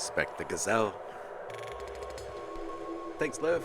Respect the gazelle. Thanks, Liv.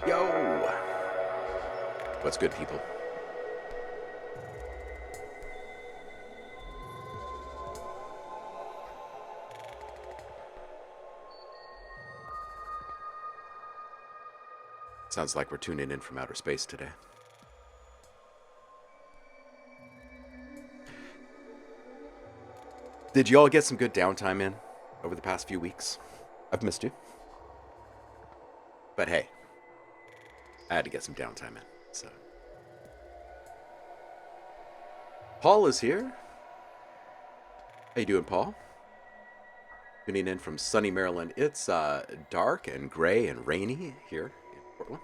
Yo! What's good, people? Sounds like we're tuning in from outer space today. Did you all get some good downtime in over the past few weeks? I've missed you. But hey, I had to get some downtime in, so. Paul is here. How you doing, Paul? Tuning in from sunny Maryland. It's dark and gray and rainy here in Portland.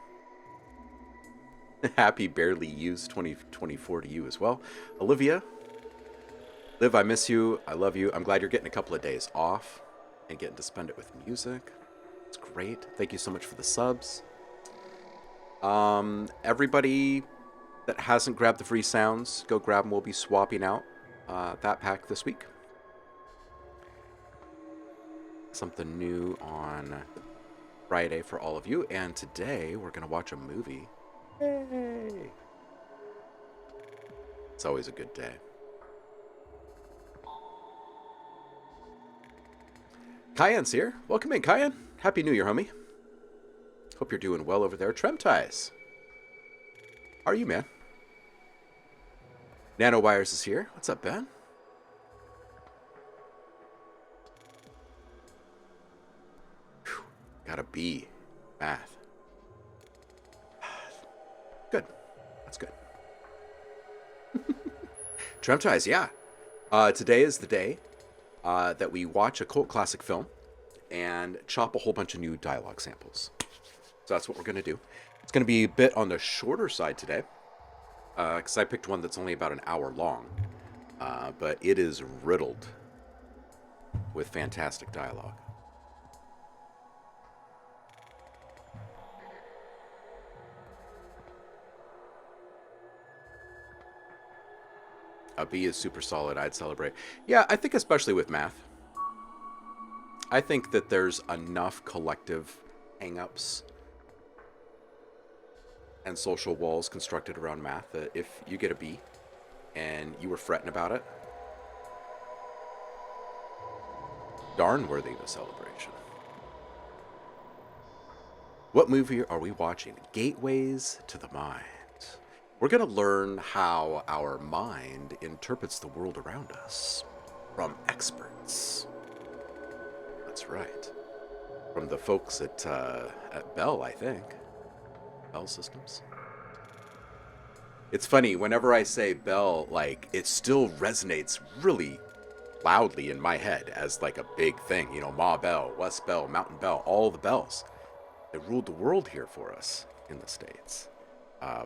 Happy barely used 2024 to you as well. Olivia. Liv, I miss you. I love you. I'm glad you're getting a couple of days off and getting to spend it with music. It's great. Thank you so much for the subs. Everybody that hasn't grabbed the free sounds, go grab them. We'll be swapping out that pack this week. Something new on Friday for all of you. And today we're going to watch a movie. Yay! It's always a good day. Kyan's here. Welcome in, Kyan. Happy New Year, homie. Hope you're doing well over there. Tremties. How are you, man? Nanowires is here. What's up, Ben? Whew. Got a B. Math. Good. That's good. Tremties, yeah. Today is the day that we watch a cult classic film and chop a whole bunch of new dialogue samples. So that's what we're going to do. It's going to be a bit on the shorter side today, because I picked one that's only about an hour long, but it is riddled with fantastic dialogue. A B is super solid. I'd celebrate. Yeah, I think especially with math. I think that there's enough collective hang-ups and social walls constructed around math that if you get a B and you were fretting about it, darn worthy of a celebration. What movie are we watching? Gateways to the Mind. We're going to learn how our mind interprets the world around us from experts. That's right. From the folks at Bell, I think. Bell Systems. It's funny, whenever I say Bell, like, it still resonates really loudly in my head as like a big thing. You know, Ma Bell, West Bell, Mountain Bell, all the bells. They ruled the world here for us in the States.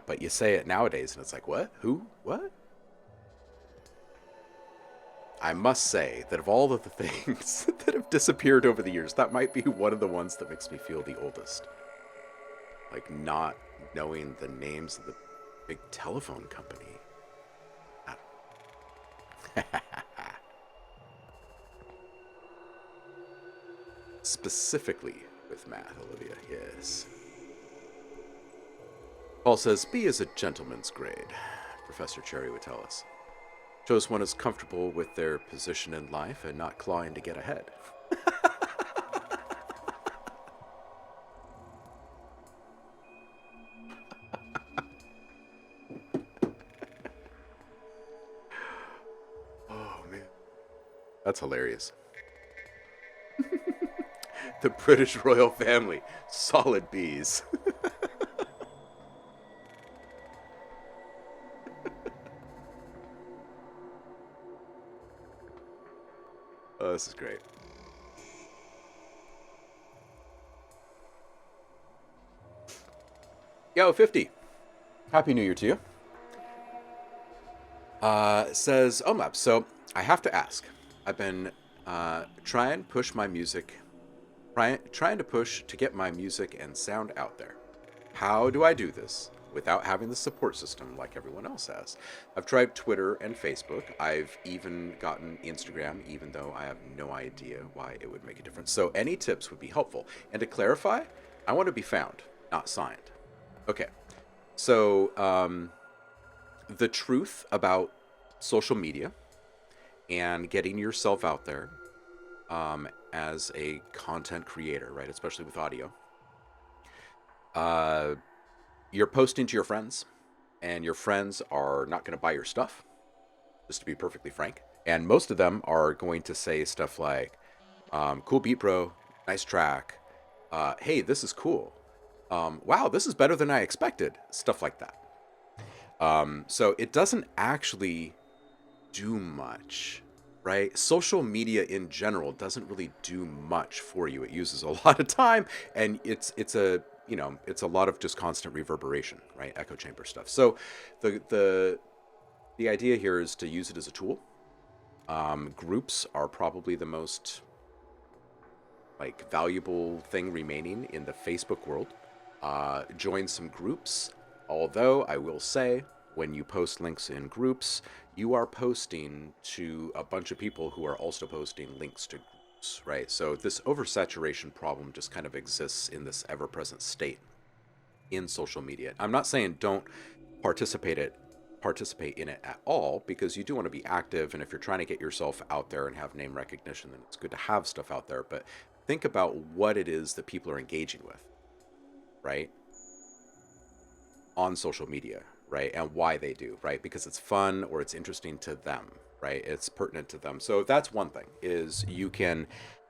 But you say it nowadays and it's like, what? Who? What? I must say that of all of the things that have disappeared over the years, that might be one of the ones that makes me feel the oldest. Like not knowing the names of the big telephone company. Specifically with math, Olivia, yes. Paul says, B is a gentleman's grade, Professor Cherry would tell us. Shows one is comfortable with their position in life and not clawing to get ahead. That's hilarious. The British royal family, solid B's. Oh, this is great. Yo, 50. Happy New Year to you. Says OhmLab. So I have to ask. I've been trying push my music, trying to push to get my music and sound out there. How do I do this without having the support system like everyone else has? I've tried Twitter and Facebook. I've even gotten Instagram, even though I have no idea why it would make a difference. So any tips would be helpful. And to clarify, I want to be found, not signed. Okay. So the truth about social media and getting yourself out there as a content creator, right? Especially with audio. Uh, you're posting to your friends, and your friends are not going to buy your stuff, just to be perfectly frank. And most of them are going to say stuff like, cool beat, bro. Nice track. Hey, this is cool. Wow, this is better than I expected. Stuff like that. So it doesn't actually do much, right? Social media in general doesn't really do much for you. It uses a lot of time, and it's a it's a lot of just constant reverberation, right? Echo chamber stuff. So the idea here is to use it as a tool. Groups are probably the most like valuable thing remaining in the Facebook world. Join some groups. Although I will say, when you post links in groups, you are posting to a bunch of people who are also posting links to groups, right? So this oversaturation problem just kind of exists in this ever-present state in social media. I'm not saying don't participate in it at all, because you do want to be active, and if you're trying to get yourself out there and have name recognition, then it's good to have stuff out there. But think about what it is that people are engaging with, right? On social media, right? And why they do, right? Because it's fun or it's interesting to them, right? It's pertinent to them. So that's one thing, is you can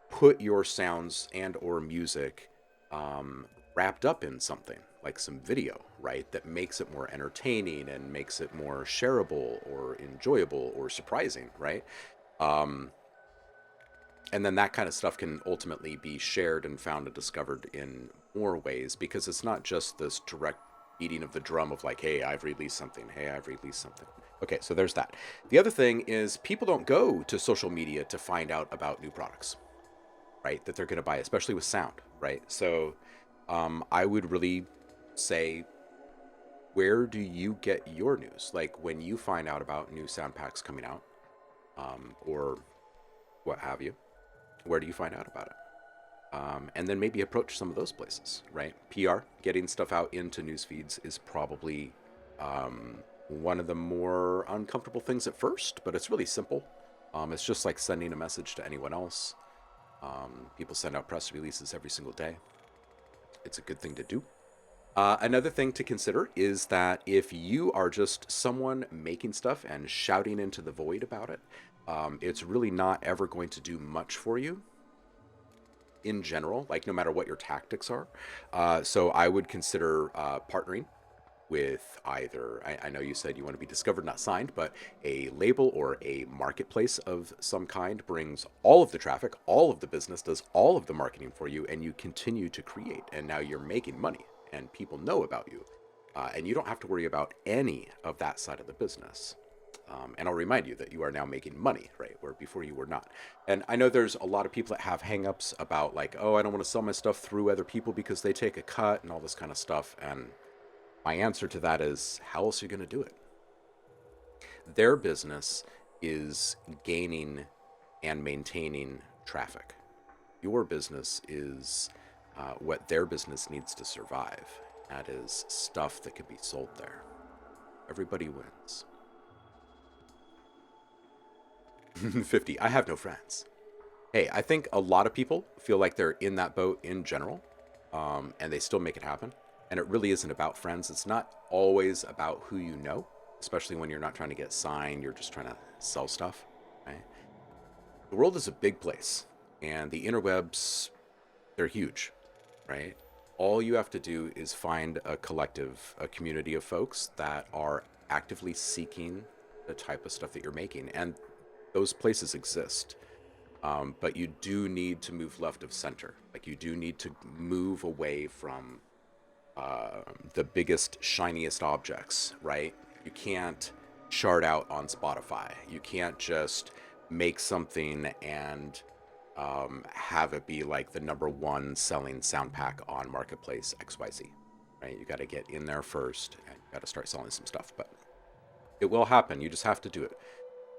put your sounds and or music wrapped up in something like some video, right? That makes it more entertaining and makes it more shareable or enjoyable or surprising, right? And then that kind of stuff can ultimately be shared and found and discovered in more ways, because it's not just this direct beating of the drum of like, hey, I've released something. Hey, I've released something. Okay, so there's that. The other thing is people don't go to social media to find out about new products, right? That they're going to buy, especially with sound, right? So I would really say, where do you get your news? Like when you find out about new sound packs coming out, or what have you, where do you find out about it? And then maybe approach some of those places, right? PR, getting stuff out into news feeds is probably one of the more uncomfortable things at first, but it's really simple. It's just like sending a message to anyone else. People send out press releases every single day. It's a good thing to do. Another thing to consider is that if you are just someone making stuff and shouting into the void about it, it's really not ever going to do much for you in general, like no matter what your tactics are. So I would consider partnering with either, I know you said you want to be discovered, not signed, but a label or a marketplace of some kind brings all of the traffic, all of the business, does all of the marketing for you, and you continue to create. And now you're making money and people know about you. And you don't have to worry about any of that side of the business. And I'll remind you that you are now making money, right? Where before you were not. And I know there's a lot of people that have hangups about like, oh, I don't want to sell my stuff through other people because they take a cut and all this kind of stuff. And my answer to that is, how else are you going to do it? Their business is gaining and maintaining traffic. Your business is what their business needs to survive. That is stuff that can be sold there. Everybody wins. 50. I have no friends. Hey, I think a lot of people feel like they're in that boat in general, and they still make it happen. And it really isn't about friends. It's not always about who you know, especially when you're not trying to get signed. You're just trying to sell stuff, right? The world is a big place, and the interwebs, they're huge, right? All you have to do is find a collective, a community of folks that are actively seeking the type of stuff that you're making. And those places exist. But you do need to move left of center. Like you do need to move away from the biggest, shiniest objects, right? You can't shard out on Spotify. You can't just make something and have it be like the number one selling sound pack on Marketplace XYZ, right? You got to get in there first and you got to start selling some stuff. But it will happen. You just have to do it.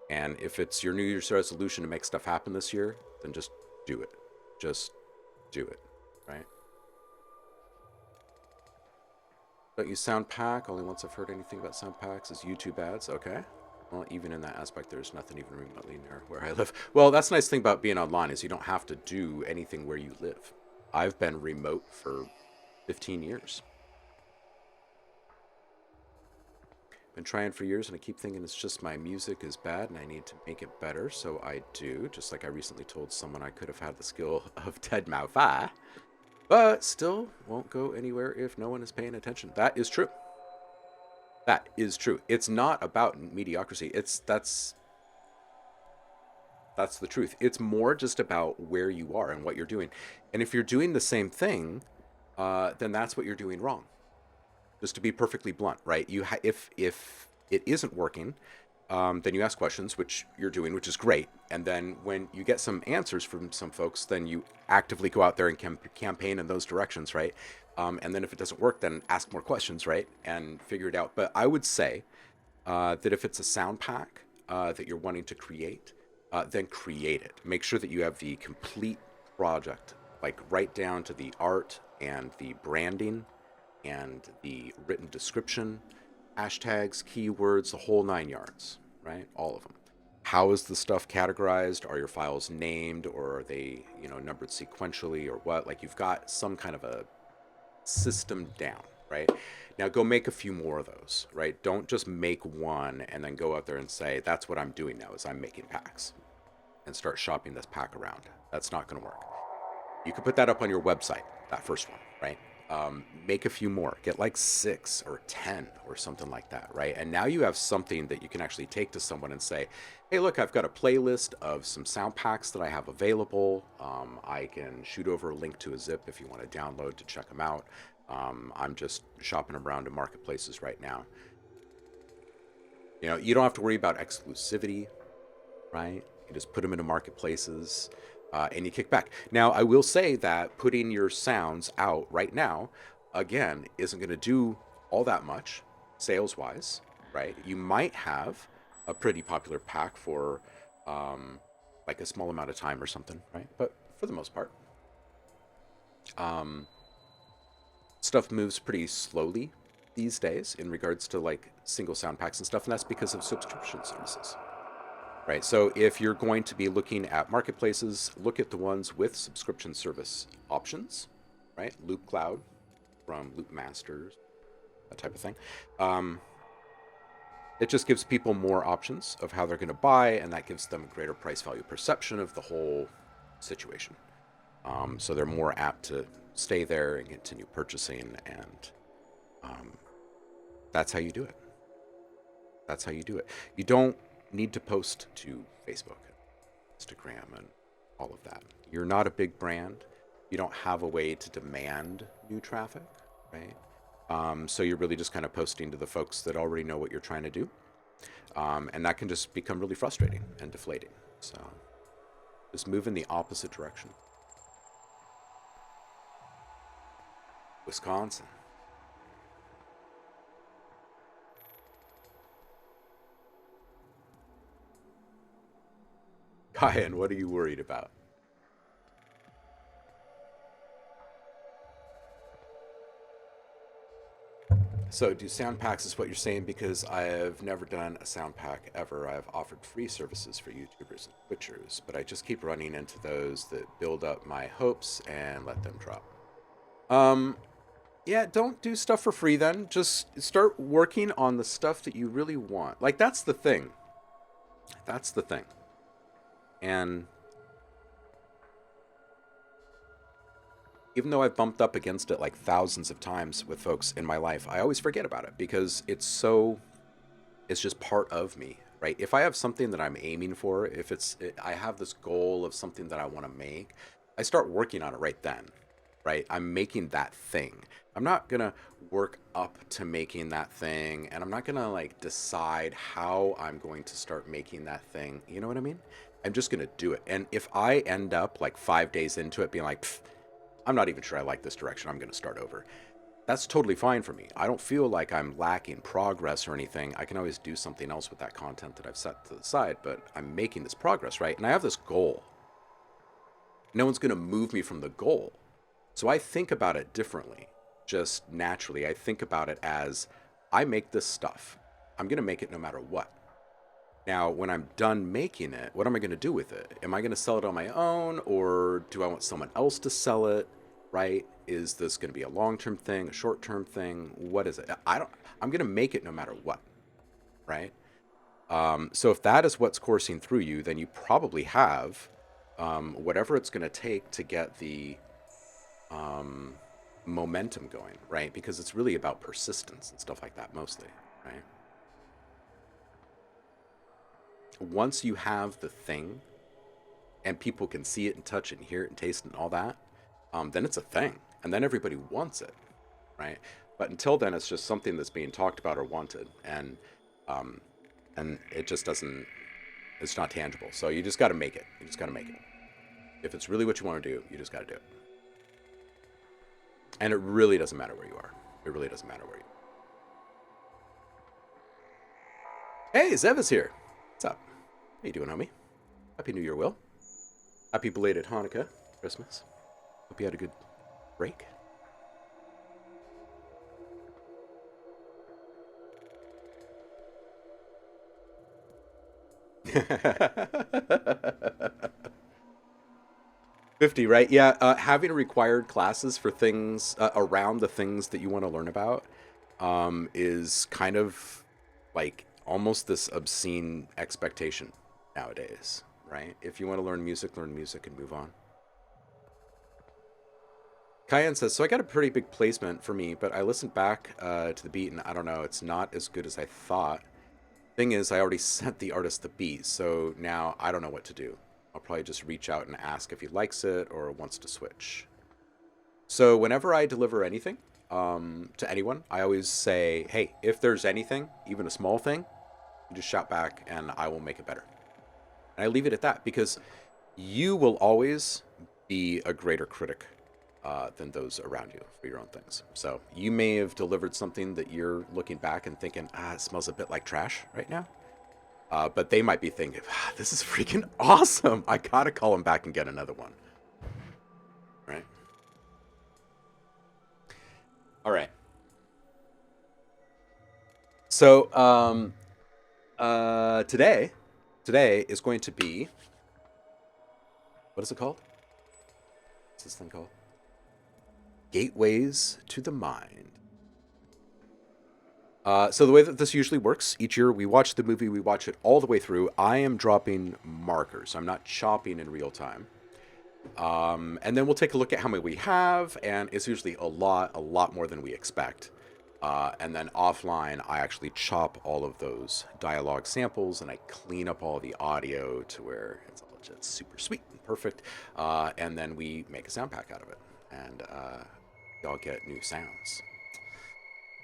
And if it's your New Year's resolution to make stuff happen this year, then just do it. Just do it, right? Don't use sound pack. Only once I've heard anything about sound packs is YouTube ads. Okay. Well, even in that aspect, there's nothing even remotely near where I live. Well, that's the nice thing about being online is you don't have to do anything where you live. I've been remote for 15 years. Been trying for years and I keep thinking it's just my music is bad and I need to make it better, so I do. Just like I recently told someone I could have had the skill of Ted Maufa, but still won't go anywhere if no one is paying attention. That is true. That is true. It's not about mediocrity. That's the truth. It's more just about where you are and what you're doing. And if you're doing the same thing, then that's what you're doing wrong. Just to be perfectly blunt, right? If it isn't working, then you ask questions, which you're doing, which is great. And then when you get some answers from some folks, then you actively go out there and campaign in those directions, right? And then if it doesn't work, then ask more questions, right? And figure it out. But I would say that if it's a sound pack that you're wanting to create, then create it. Make sure that you have the complete project, like right down to the art and the branding and the written description, hashtags, keywords, the whole 9 yards, right? All of them. How is the stuff categorized? Are your files named, or are they, numbered sequentially, or what? Like you've got some kind of a system down, right? Now go make a few more of those, right? Don't just make one and then go out there and say, that's what I'm doing now is I'm making packs and start shopping this pack around. That's not going to work. You can put that up on your website, that first one, right? Make a few more, get like 6 or 10 or something like that, right? And now you have something that you can actually take to someone and say, hey, look, I've got a playlist of some sound packs that I have available. I can shoot over a link to a zip if you want to download to check them out. I'm just shopping around in marketplaces right now. You don't have to worry about exclusivity, right? You just put them into marketplaces. And you kick back. Now, I will say that putting your sounds out right now, again, isn't going to do all that much sales-wise, right? You might have a pretty popular pack for like a small amount of time or something, right? But for the most part, stuff moves pretty slowly these days in regards to like single sound packs and stuff, and that's because of subscription services. Right, so if you're going to be looking at marketplaces, look at the ones with subscription service options, right? Loop Cloud from Loop Masters, that type of thing. It just gives people more options of how they're going to buy, and that gives them a greater price value perception of the whole situation. So they're more apt to stay there and continue purchasing, and that's how you do it. That's how you do it. You don't need to post to Facebook, Instagram, and all of that. You're not a big brand. You don't have a way to demand new traffic, right? So you're really just kind of posting to the folks that already know what you're trying to do. And that can just become really frustrating and deflating. So just move in the opposite direction. Wisconsin. Kyan, what are you worried about? So do sound packs is what you're saying, because I have never done a sound pack ever. I've offered free services for YouTubers and Twitchers, but I just keep running into those that build up my hopes and let them drop. Yeah, don't do stuff for free then. Just start working on the stuff that you really want. Like, that's the thing. That's the thing. And even though I've bumped up against it like thousands of times with folks in my life, I always forget about it because it's just part of me, right? If I have something that I'm aiming for, if I have this goal of something that I want to make, I start working on it right then, right? I'm making that thing. I'm not gonna work up to making that thing, and I'm not gonna like decide how I'm going to start making that thing. You know what I mean? I'm just gonna do it. And if I end up like 5 days into it being like, I'm not even sure I like this direction, I'm gonna start over, that's totally fine for me. I don't feel like I'm lacking progress or anything. I can always do something else with that content that I've set to the side, but I'm making this progress, right? And I have this goal. No one's going to move me from the goal. So I think about it differently, just naturally. I think about it as I make this stuff. I'm going to make it no matter what. Now, when I'm done making it, what am I going to do with it? Am I going to sell it on my own, or do I want someone else to sell it? Right? Is this going to be a long-term thing, a short-term thing? What is it? I'm going to make it no matter what, right? So if that is what's coursing through you, then you probably have whatever it's going to take to get the um, momentum going, right? Because it's really about persistence and stuff like that mostly, right? Once you have the thing and people can see it and touch it and hear it and taste it and all that, then it's a thing. And then everybody wants it, right? But until then, it's just something that's being talked about or wanted. Um, and it just doesn't, it's not tangible. So you just got to make it. You just got to make it. If it's really what you want to do, you just got to do it. And it really doesn't matter where you are. It really doesn't matter where you are. Hey, Zev is here. What's up? How you doing, homie? Happy New Year, Will. Happy belated Hanukkah, Christmas. Hope you had a good break. $50, right? Yeah, having required classes for things around the things that you want to learn about is kind of like almost this obscene expectation nowadays, right? If you want to learn music and move on. Cayenne says, so I got a pretty big placement for me, but I listened back to the beat and I don't know, it's not as good as I thought. Thing is, I already sent the artist the beat, so now I don't know what to do. I'll probably just reach out and ask if he likes it or wants to switch. So whenever I deliver anything to anyone, I always say, hey, if there's anything, even a small thing, you just shout back and I will make it better. And I leave it at that because you will always be a greater critic than those around you for your own things. So you may have delivered something that you're looking back and thinking, it smells a bit like trash right now. But they might be thinking, this is freaking awesome. I gotta call them back and get another one. Right? All right. So today is going to be, what is it called? What's this thing called? Gateways to the Mind. So the way that this usually works, each year we watch the movie, we watch it all the way through. I am dropping markers. I'm not chopping in real time. And then we'll take a look at how many we have, and it's usually a lot more than we expect. And then offline, I actually chop all of those dialogue samples, and I clean up all the audio to where it's all just super sweet and perfect. And then we make a sound pack out of it, and y'all get new sounds.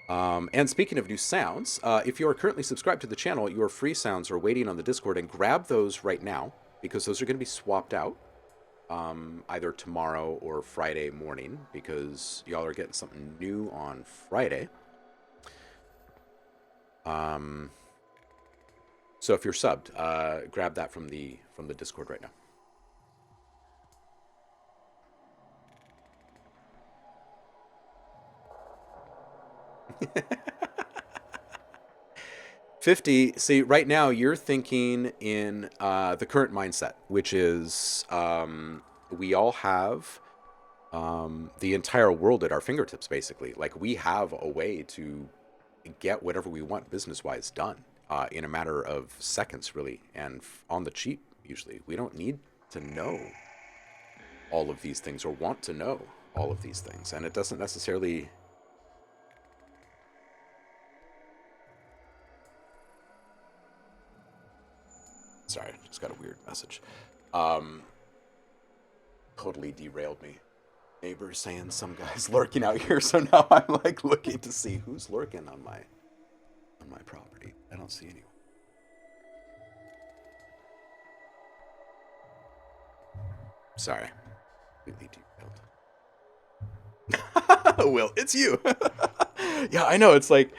And speaking of new sounds, if you are currently subscribed to the channel, your free sounds are waiting on the Discord, and grab those right now because those are going to be swapped out either tomorrow or Friday morning because y'all are getting something new on Friday. So if you're subbed, grab that from the Discord right now. $50. See, right now you're thinking in the current mindset, which is we all have the entire world at our fingertips, basically. Like we have a way to get whatever we want business-wise done in a matter of seconds, really, and on the cheap. Usually, we don't need to know all of these things or want to know all of these things. And it doesn't necessarily... Sorry, just got a weird message. Totally derailed me. Neighbors saying some guy's lurking out here, so now I'm like looking to see who's lurking on my property. I don't see anyone. Sorry. Completely derailed. Will, it's you. Yeah, I know. It's like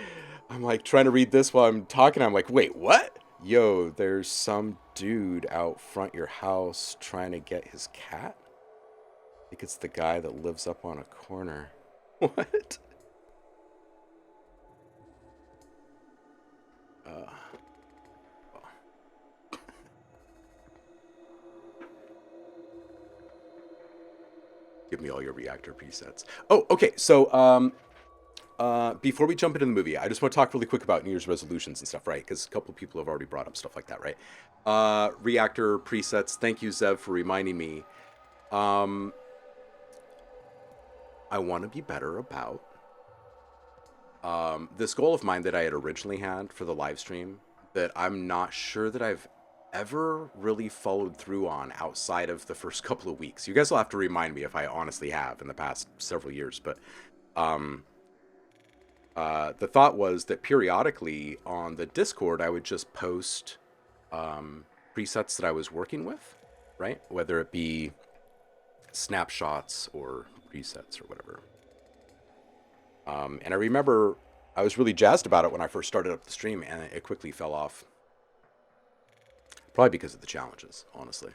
I'm like trying to read this while I'm talking. I'm like, wait, what? Yo, there's some dude out front your house trying to get his cat. I think it's the guy that lives up on a corner. What? Uh, Give me all your reactor presets. Oh, okay. So, before we jump into the movie, I just want to talk really quick about New Year's resolutions and stuff, right? Because a couple of people have already brought up stuff like that, right? Reactor presets. Thank you, Zev, for reminding me. I want to be better about this goal of mine that I had originally had for the live stream that I'm not sure that I've ever really followed through on outside of the first couple of weeks. You guys will have to remind me if I honestly have in the past several years, but the thought was that periodically on the Discord, I would just post presets that I was working with, right? Whether it be snapshots or presets or whatever. And I remember I was really jazzed about it when I first started up the stream, and it quickly fell off. Probably because of the challenges, honestly.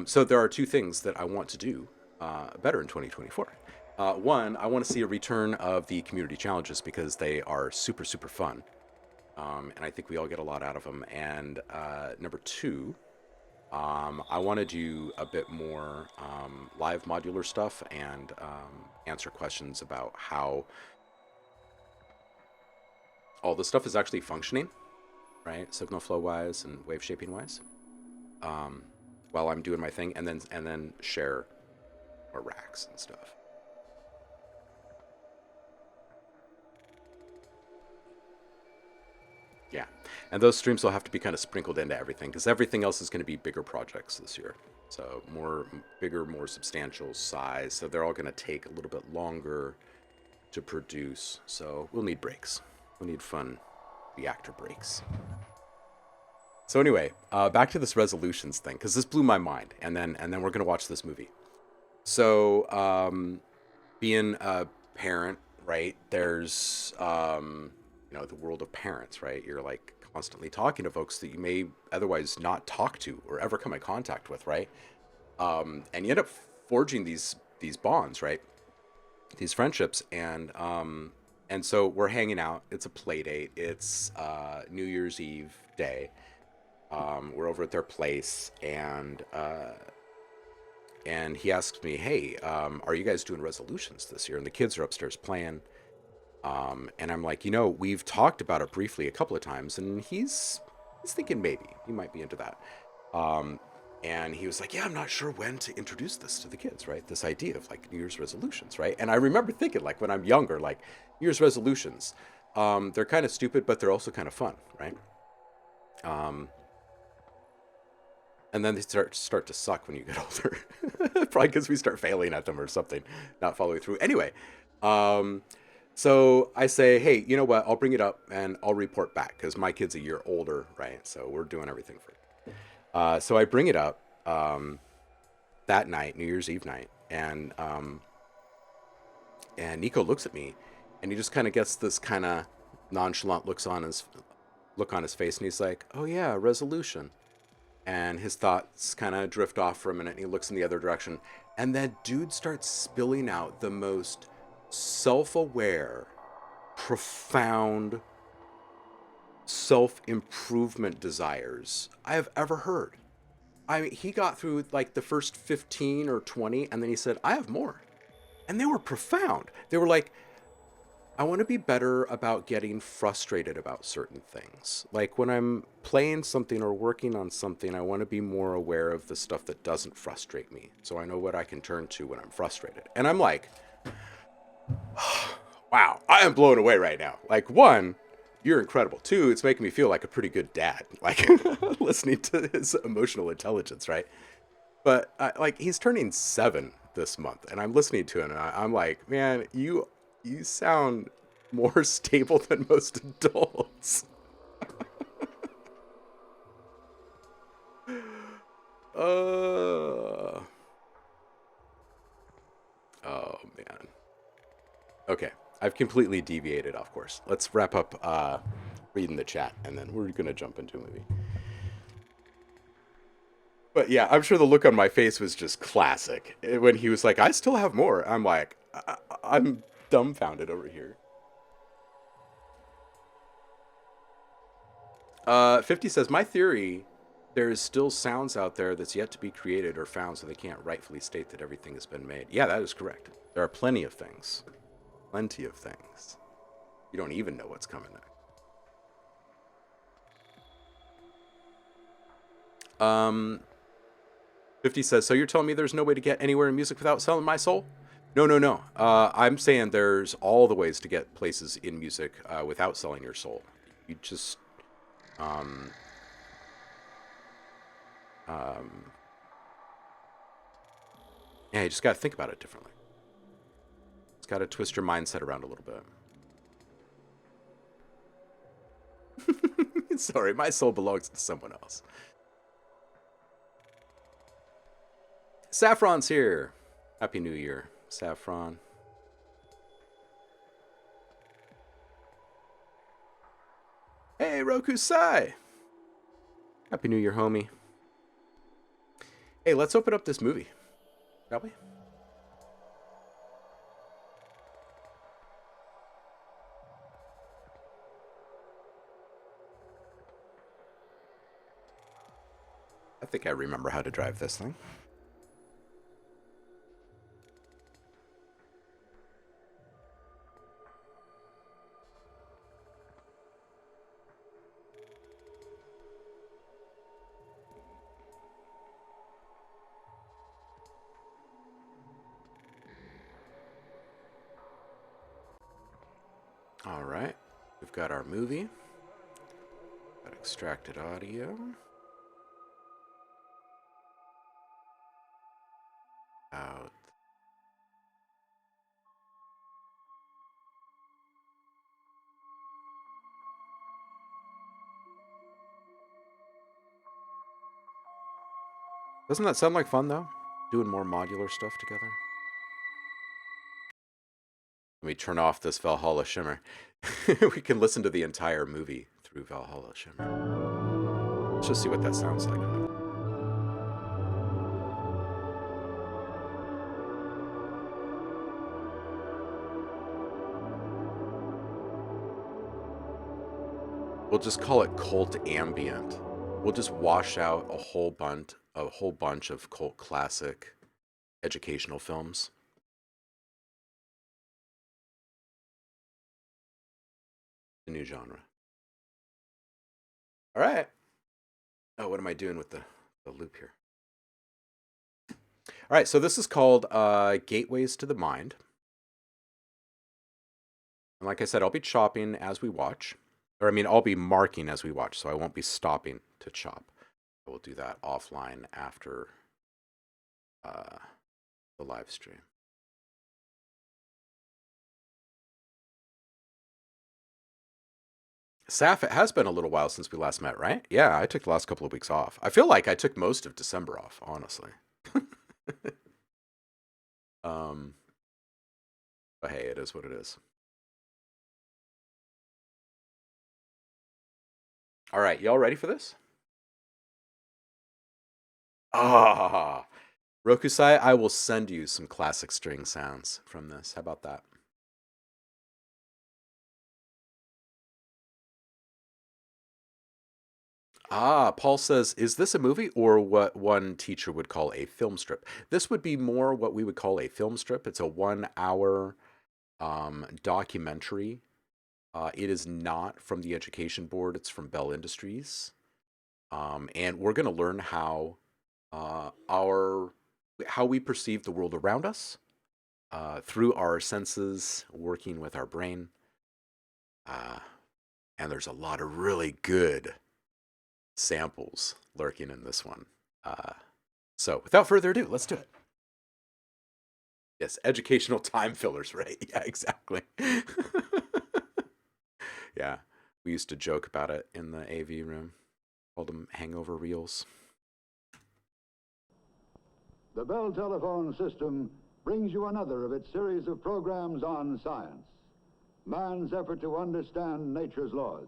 So there are two things that I want to do better in 2024. One, I want to see a return of the community challenges because they are super, super fun. And I think we all get a lot out of them. And number two, I want to do a bit more live modular stuff and answer questions about how all this stuff is actually functioning, right? Signal flow wise and wave shaping wise, while I'm doing my thing, and then share our racks and stuff. Yeah, and those streams will have to be kind of sprinkled into everything because everything else is going to be bigger projects this year. So bigger, more substantial size. So they're all going to take a little bit longer to produce. So we'll need breaks. We'll need fun reactor breaks. So anyway, back to this resolutions thing because this blew my mind, and then we're going to watch this movie. So being a parent, right? There's the world of parents, right? You're like constantly talking to folks that you may otherwise not talk to or ever come in contact with, right? And you end up forging these bonds, right? These friendships, and so we're hanging out. It's a play date. It's New Year's Eve day. We're over at their place, and he asks me, "Hey, are you guys doing resolutions this year?" And the kids are upstairs playing. And I'm like, we've talked about it briefly a couple of times, and he's thinking maybe he might be into that. And he was like, yeah, I'm not sure when to introduce this to the kids, right? This idea of like New Year's resolutions, right? And I remember thinking, like, when I'm younger, like New Year's resolutions, they're kind of stupid, but they're also kind of fun, right? And then they start to suck when you get older, probably because we start failing at them or something, not following through. Anyway, so I say, hey, you know what? I'll bring it up and I'll report back because my kid's a year older, right? So we're doing everything for it. So I bring it up that night, New Year's Eve night, and Nico looks at me, and he just kind of gets this kind of nonchalant look on his face, and he's like, "Oh yeah, resolution." And his thoughts kind of drift off for a minute, and he looks in the other direction, and then dude starts spilling out the most self-aware, profound self-improvement desires I have ever heard. I mean, he got through like the first 15 or 20, and then he said, I have more. And they were profound. They were like, I want to be better about getting frustrated about certain things. Like when I'm playing something or working on something, I want to be more aware of the stuff that doesn't frustrate me. So I know what I can turn to when I'm frustrated. And I'm like, wow, I am blown away right now. Like, one, you're incredible. Two, it's making me feel like a pretty good dad, like listening to his emotional intelligence, right? But like, he's turning 7 this month, and I'm listening to him, and I'm like, man, you sound more stable than most adults. Uh, oh man. Okay, I've completely deviated off course. Let's wrap up reading the chat, and then we're gonna jump into a movie. But yeah, I'm sure the look on my face was just classic when he was like, "I still have more." I'm like, I'm dumbfounded over here. 50 says, "My theory, there is still sounds out there that's yet to be created or found, so they can't rightfully state that everything has been made." Yeah, that is correct. There are plenty of things. Plenty of things. You don't even know what's coming next. 50 says, "So you're telling me there's no way to get anywhere in music without selling my soul?" No, no, no. I'm saying there's all the ways to get places in music without selling your soul. You just, um, um, yeah, you just got to think about it differently. It's got to twist your mindset around a little bit. Sorry, my soul belongs to someone else. Saffron's here. Happy New Year, Saffron. Hey, Roku Sai. Happy New Year, homie. Hey, let's open up this movie, shall we? I think I remember how to drive this thing. All right, we've got our movie. Got extracted audio. Out. Doesn't that sound like fun though? Doing more modular stuff together. Let me turn off this Valhalla Shimmer. We can listen to the entire movie through Valhalla Shimmer. Let's just see what that sounds like. We'll just call it cult ambient. We'll just wash out a whole bunch of cult classic educational films. A new genre. All right. Oh, what am I doing with the loop here? All right, so this is called Gateways to the Mind. And like I said, I'll be chopping as we watch. Or I mean, I'll be marking as we watch, so I won't be stopping to chop. I will do that offline after uh, the live stream. Saf, it has been a little while since we last met, right? Yeah, I took the last couple of weeks off. I feel like I took most of December off, honestly. um, but hey, it is what it is. All right, y'all ready for this? Ah, Rokusai, I will send you some classic string sounds from this. How about that? Ah, Paul says, is this a movie or what one teacher would call a film strip? This would be more what we would call a film strip. It's a 1 hour documentary. It is not from the Education Board, it's from Bell Industries. And we're going to learn how how we perceive the world around us through our senses, working with our brain. And there's a lot of really good samples lurking in this one. So without further ado, let's do it. Yes, educational time fillers, right? Yeah, exactly. Yeah, we used to joke about it in the AV room. Called them hangover reels. The Bell telephone system brings you another of its series of programs on science, man's effort to understand nature's laws.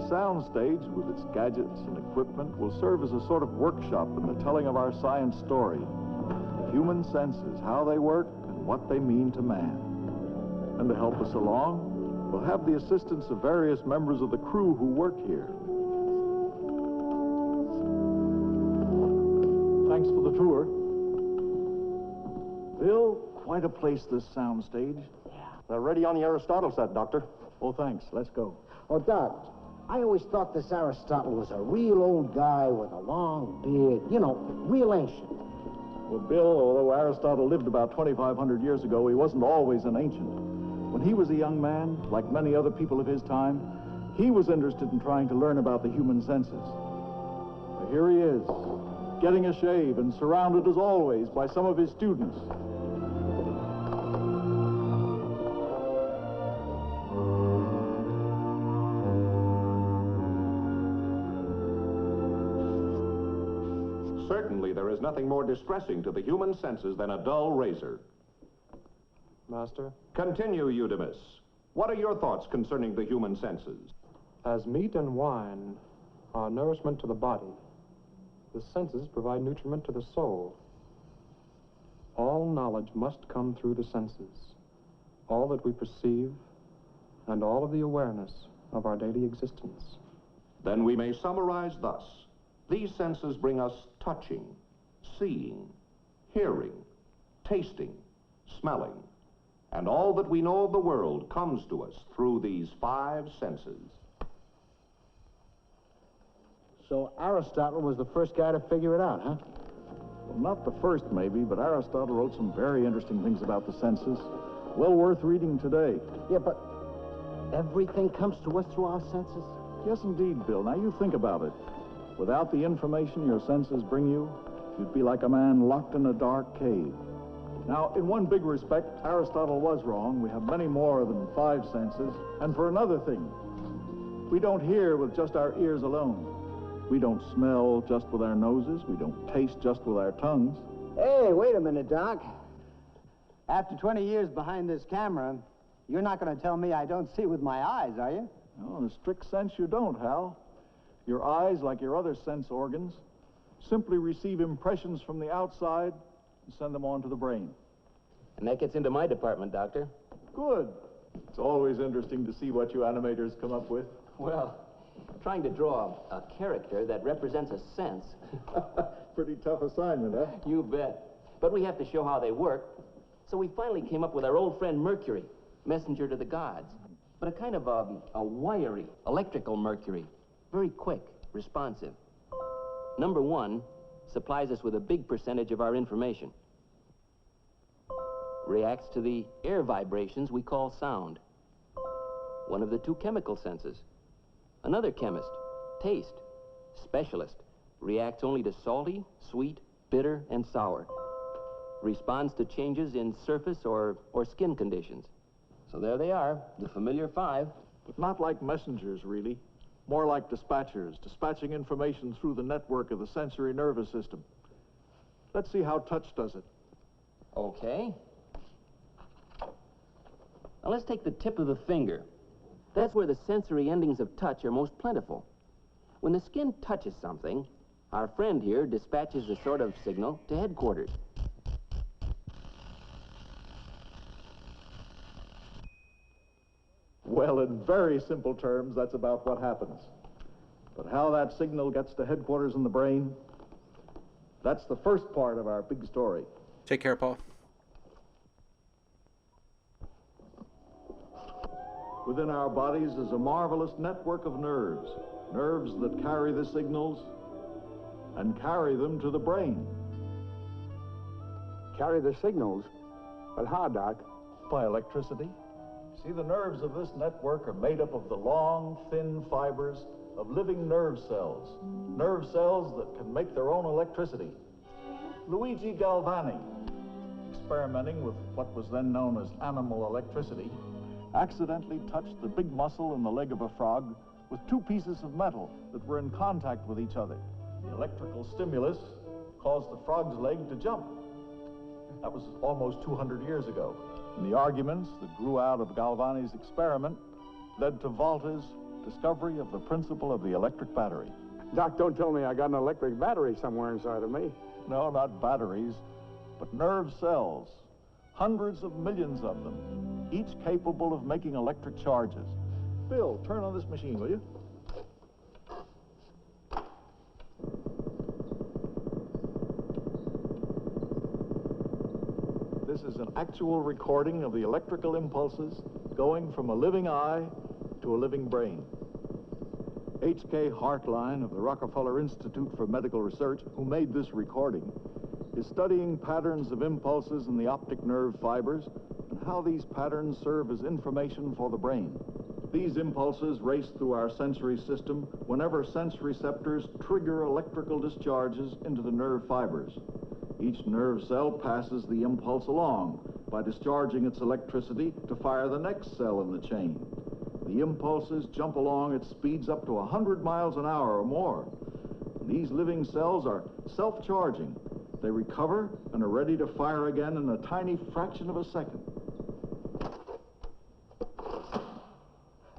Soundstage, with its gadgets and equipment, will serve as a sort of workshop in the telling of our science story. The human senses, how they work, and what they mean to man. And to help us along, we'll have the assistance of various members of the crew who work here. Thanks for the tour. Bill, quite a place, this soundstage. Yeah. They're ready on the Aristotle set, Doctor. Oh, thanks. Let's go. Oh, Doc, I always thought this Aristotle was a real old guy with a long beard, you know, real ancient. Well, Bill, although Aristotle lived about 2,500 years ago, he wasn't always an ancient. When he was a young man, like many other people of his time, he was interested in trying to learn about the human senses. But here he is, getting a shave and surrounded, as always, by some of his students. Certainly, there is nothing more distressing to the human senses than a dull razor. Master? Continue, Eudemus. What are your thoughts concerning the human senses? As meat and wine are nourishment to the body, the senses provide nutriment to the soul. All knowledge must come through the senses, all that we perceive, and all of the awareness of our daily existence. Then we may summarize thus. These senses bring us touching, seeing, hearing, tasting, smelling, and all that we know of the world comes to us through these five senses. So Aristotle was the first guy to figure it out, huh? Well, not the first, maybe, but Aristotle wrote some very interesting things about the senses. Well worth reading today. Yeah, but everything comes to us through our senses? Yes, indeed, Bill. Now, you think about it. Without the information your senses bring you, you'd be like a man locked in a dark cave. Now, in one big respect, Aristotle was wrong. We have many more than five senses. And for another thing, we don't hear with just our ears alone. We don't smell just with our noses. We don't taste just with our tongues. Hey, wait a minute, Doc. After 20 years behind this camera, you're not going to tell me I don't see with my eyes, are you? No, in a strict sense, you don't, Hal. Your eyes, like your other sense organs, simply receive impressions from the outside and send them on to the brain. And that gets into my department, Doctor. Good. It's always interesting to see what you animators come up with. Well, trying to draw a character that represents a sense. Pretty tough assignment, huh? You bet. But we have to show how they work. So we finally came up with our old friend Mercury, messenger to the gods. But a kind of a wiry, electrical Mercury. Very quick, responsive. Number one supplies us with a big percentage of our information. Reacts to the air vibrations we call sound. One of the two chemical senses. Another chemist, taste, specialist, reacts only to salty, sweet, bitter, and sour. responds to changes in surface or skin conditions. So there they are, the familiar 5. But not like messengers, really. More like dispatchers, dispatching information through the network of the sensory nervous system. Let's see how touch does it. Okay. Now let's take the tip of the finger. That's where the sensory endings of touch are most plentiful. When the skin touches something, our friend here dispatches a sort of signal to headquarters. Well, in very simple terms, that's about what happens. But how that signal gets to headquarters in the brain, that's the first part of our big story. Take care, Paul. Within our bodies is a marvelous network of nerves. Nerves that carry the signals and carry them to the brain. Carry the signals? But how, Doc? By electricity. See, the nerves of this network are made up of the long, thin fibers of living nerve cells that can make their own electricity. Luigi Galvani, experimenting with what was then known as animal electricity, accidentally touched the big muscle in the leg of a frog with 2 pieces of metal that were in contact with each other. The electrical stimulus caused the frog's leg to jump. That was almost 200 years ago. And the arguments that grew out of Galvani's experiment led to Volta's discovery of the principle of the electric battery. Doc, don't tell me I got an electric battery somewhere inside of me. No, not batteries, but nerve cells. Hundreds of millions of them, each capable of making electric charges. Bill, turn on this machine, will you? This is an actual recording of the electrical impulses going from a living eye to a living brain. H.K. Hartline of the Rockefeller Institute for Medical Research, who made this recording, is studying patterns of impulses in the optic nerve fibers and how these patterns serve as information for the brain. These impulses race through our sensory system whenever sense receptors trigger electrical discharges into the nerve fibers. Each nerve cell passes the impulse along by discharging its electricity to fire the next cell in the chain. The impulses jump along at speeds up to 100 miles an hour or more. These living cells are self-charging. They recover and are ready to fire again in a tiny fraction of a second.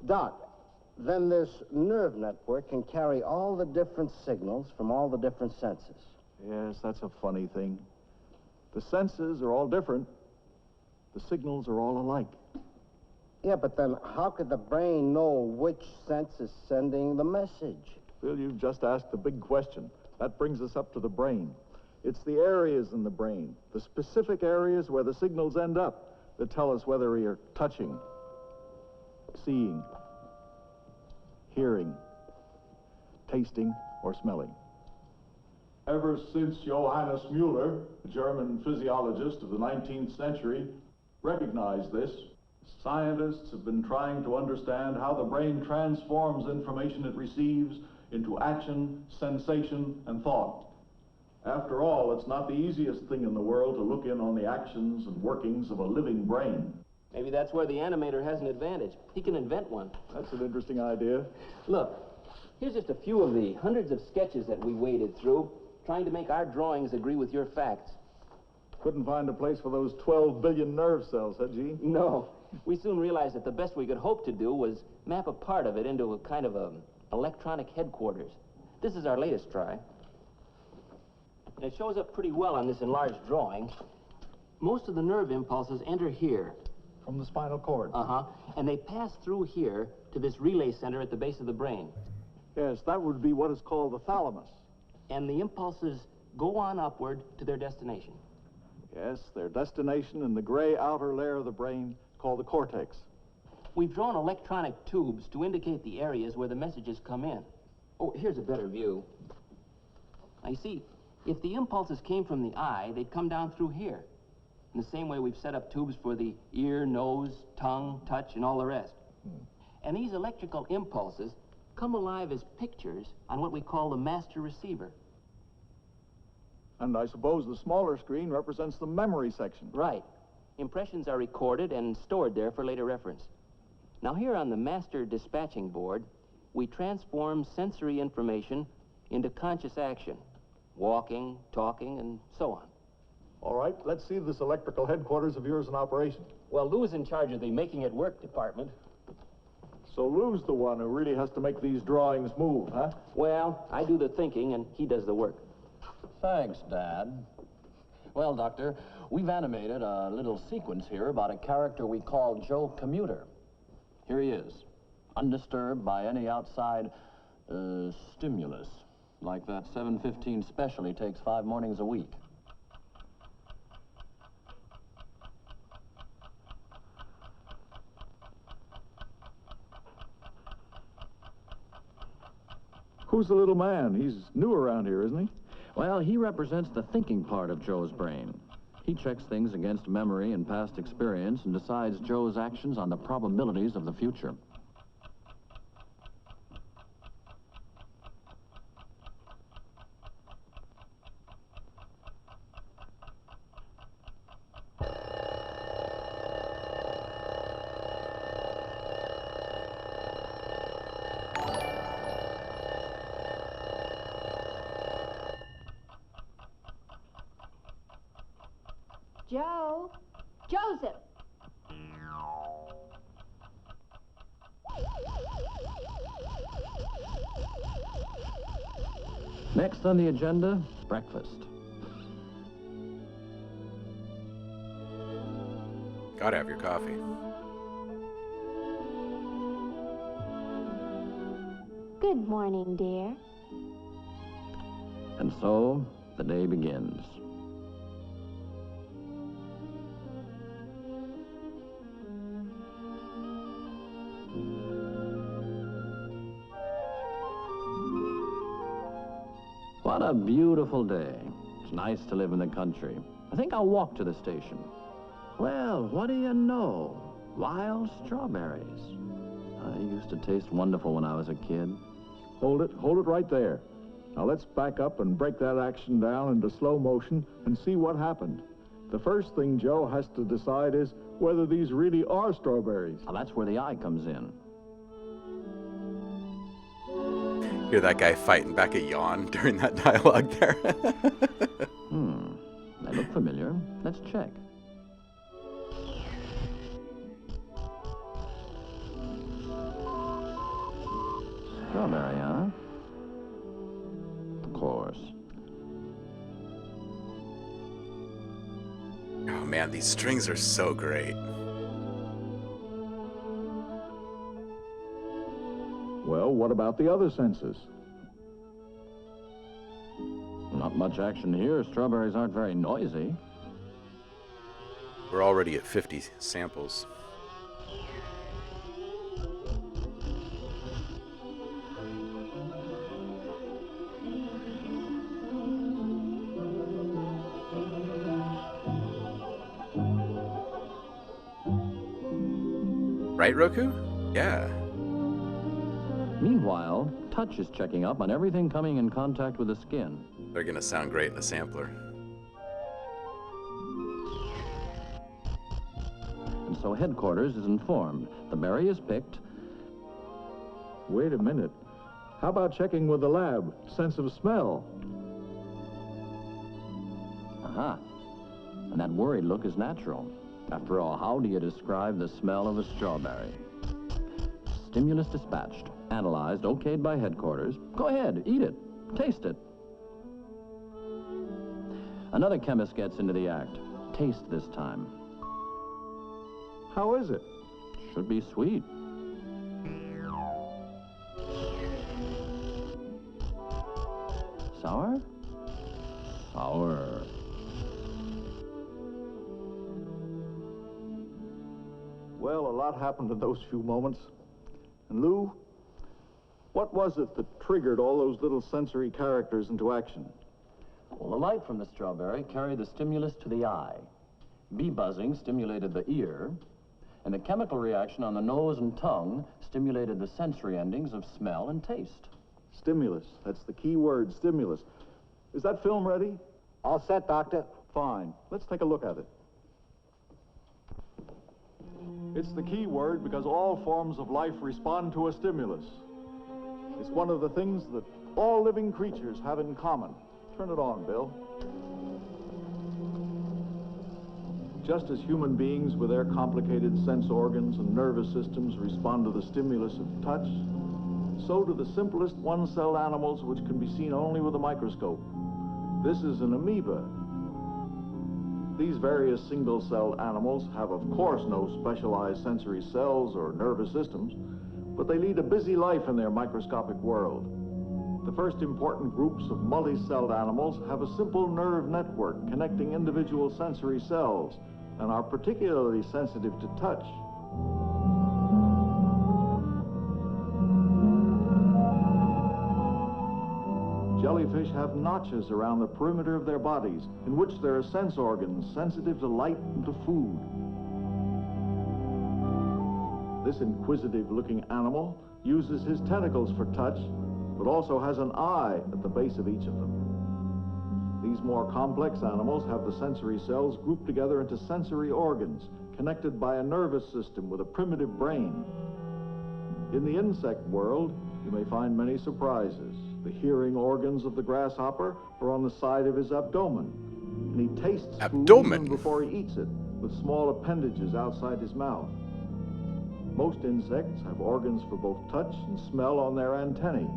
Doc, then this nerve network can carry all the different signals from all the different senses. Yes, that's a funny thing. The senses are all different. The signals are all alike. Yeah, but then how could the brain know which sense is sending the message? Bill, you've just asked the big question. That brings us up to the brain. It's the areas in the brain, the specific areas where the signals end up, that tell us whether we are touching, seeing, hearing, tasting, or smelling. Ever since Johannes Müller, a German physiologist of the 19th century, recognized this, scientists have been trying to understand how the brain transforms information it receives into action, sensation, and thought. After all, it's not the easiest thing in the world to look in on the actions and workings of a living brain. Maybe that's where the animator has an advantage. He can invent one. That's an interesting idea. Look, here's just a few of the hundreds of sketches that we waded through, trying to make our drawings agree with your facts. Couldn't find a place for those 12 billion nerve cells, huh, Gene? No. We soon realized that the best we could hope to do was map a part of it into a kind of electronic headquarters. This is our latest try. And it shows up pretty well on this enlarged drawing. Most of the nerve impulses enter here. From the spinal cord. Uh-huh. And they pass through here to this relay center at the base of the brain. Yes, that would be what is called the thalamus. And the impulses go on upward to their destination. Yes, their destination in the gray outer layer of the brain called the cortex. We've drawn electronic tubes to indicate the areas where the messages come in. Oh, here's a better view. Now, you see, if the impulses came from the eye, they'd come down through here. In the same way we've set up tubes for the ear, nose, tongue, touch, and all the rest. And these electrical impulses come alive as pictures on what we call the master receiver. And I suppose the smaller screen represents the memory section. Right. Impressions are recorded and stored there for later reference. Now here on the master dispatching board, we transform sensory information into conscious action. Walking, talking, and so on. All right, let's see this electrical headquarters of yours in operation. Well, Lou's in charge of the making it work department. So Lou's the one who really has to make these drawings move, huh? Well, I do the thinking and he does the work. Thanks, Dad. Well, Doctor, we've animated a little sequence here about a character we call Joe Commuter. Here he is, undisturbed by any outside stimulus, like that 7:15 special he takes 5 mornings a week. Who's the little man? He's new around here, isn't he? Well, he represents the thinking part of Joe's brain. He checks things against memory and past experience and decides Joe's actions on the probabilities of the future. Joe? Joseph! Next on the agenda, breakfast. Gotta have your coffee. Good morning, dear. And so, the day begins. What a beautiful day. It's nice to live in the country. I think I'll walk to the station. Well, what do you know? Wild strawberries. They used to taste wonderful when I was a kid. Hold it right there. Now let's back up and break that action down into slow motion and see what happened. The first thing Joe has to decide is whether these really are strawberries. Now, that's where the eye comes in. Hear that guy fighting back a yawn during that dialogue there. They look familiar. Let's check. Strawberry, huh? Of course. Oh man, these strings are so great. Well, what about the other senses? Not much action here. Strawberries aren't very noisy. We're already at 50 samples. Right, Roku? Yeah. Meanwhile, touch is checking up on everything coming in contact with the skin. They're gonna sound great in the sampler. And so headquarters is informed. The berry is picked. Wait a minute. How about checking with the lab? Sense of smell. Aha. And that worried look is natural. After all, how do you describe the smell of a strawberry? Stimulus dispatched. Analyzed, okayed by headquarters. Go ahead, eat it. Taste it. Another chemist gets into the act. Taste this time. How is it? Should be sweet. Sour? Sour. Well, a lot happened in those few moments. And Lou, what was it that triggered all those little sensory characters into action? Well, the light from the strawberry carried the stimulus to the eye. Bee buzzing stimulated the ear, and the chemical reaction on the nose and tongue stimulated the sensory endings of smell and taste. Stimulus. That's the key word, stimulus. Is that film ready? All set, Doctor. Fine. Let's take a look at it. It's the key word because all forms of life respond to a stimulus. It's one of the things that all living creatures have in common. Turn it on, Bill. Just as human beings with their complicated sense organs and nervous systems respond to the stimulus of touch, so do the simplest one-celled animals which can be seen only with a microscope. This is an amoeba. These various single-celled animals have, of course, no specialized sensory cells or nervous systems, but they lead a busy life in their microscopic world. The first important groups of multi-celled animals have a simple nerve network connecting individual sensory cells and are particularly sensitive to touch. Jellyfish have notches around the perimeter of their bodies in which there are sense organs sensitive to light and to food. This inquisitive-looking animal uses his tentacles for touch, but also has an eye at the base of each of them. These more complex animals have the sensory cells grouped together into sensory organs, connected by a nervous system with a primitive brain. In the insect world, you may find many surprises. The hearing organs of the grasshopper are on the side of his abdomen, and he tastes food even before he eats it, with small appendages outside his mouth. Most insects have organs for both touch and smell on their antennae.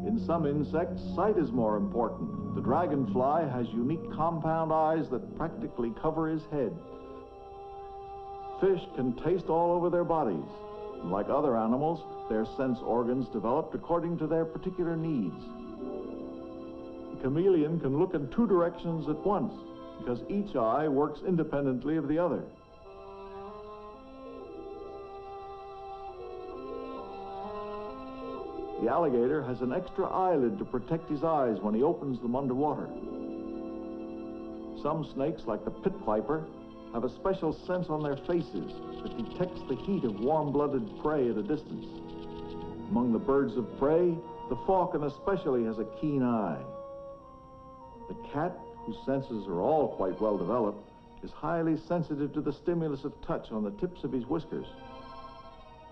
In some insects, sight is more important. The dragonfly has unique compound eyes that practically cover his head. Fish can taste all over their bodies. Like other animals, their sense organs developed according to their particular needs. The chameleon can look in two directions at once because each eye works independently of the other. The alligator has an extra eyelid to protect his eyes when he opens them underwater. Some snakes, like the pit viper, have a special sense on their faces that detects the heat of warm-blooded prey at a distance. Among the birds of prey, the falcon especially has a keen eye. The cat, whose senses are all quite well developed, is highly sensitive to the stimulus of touch on the tips of his whiskers.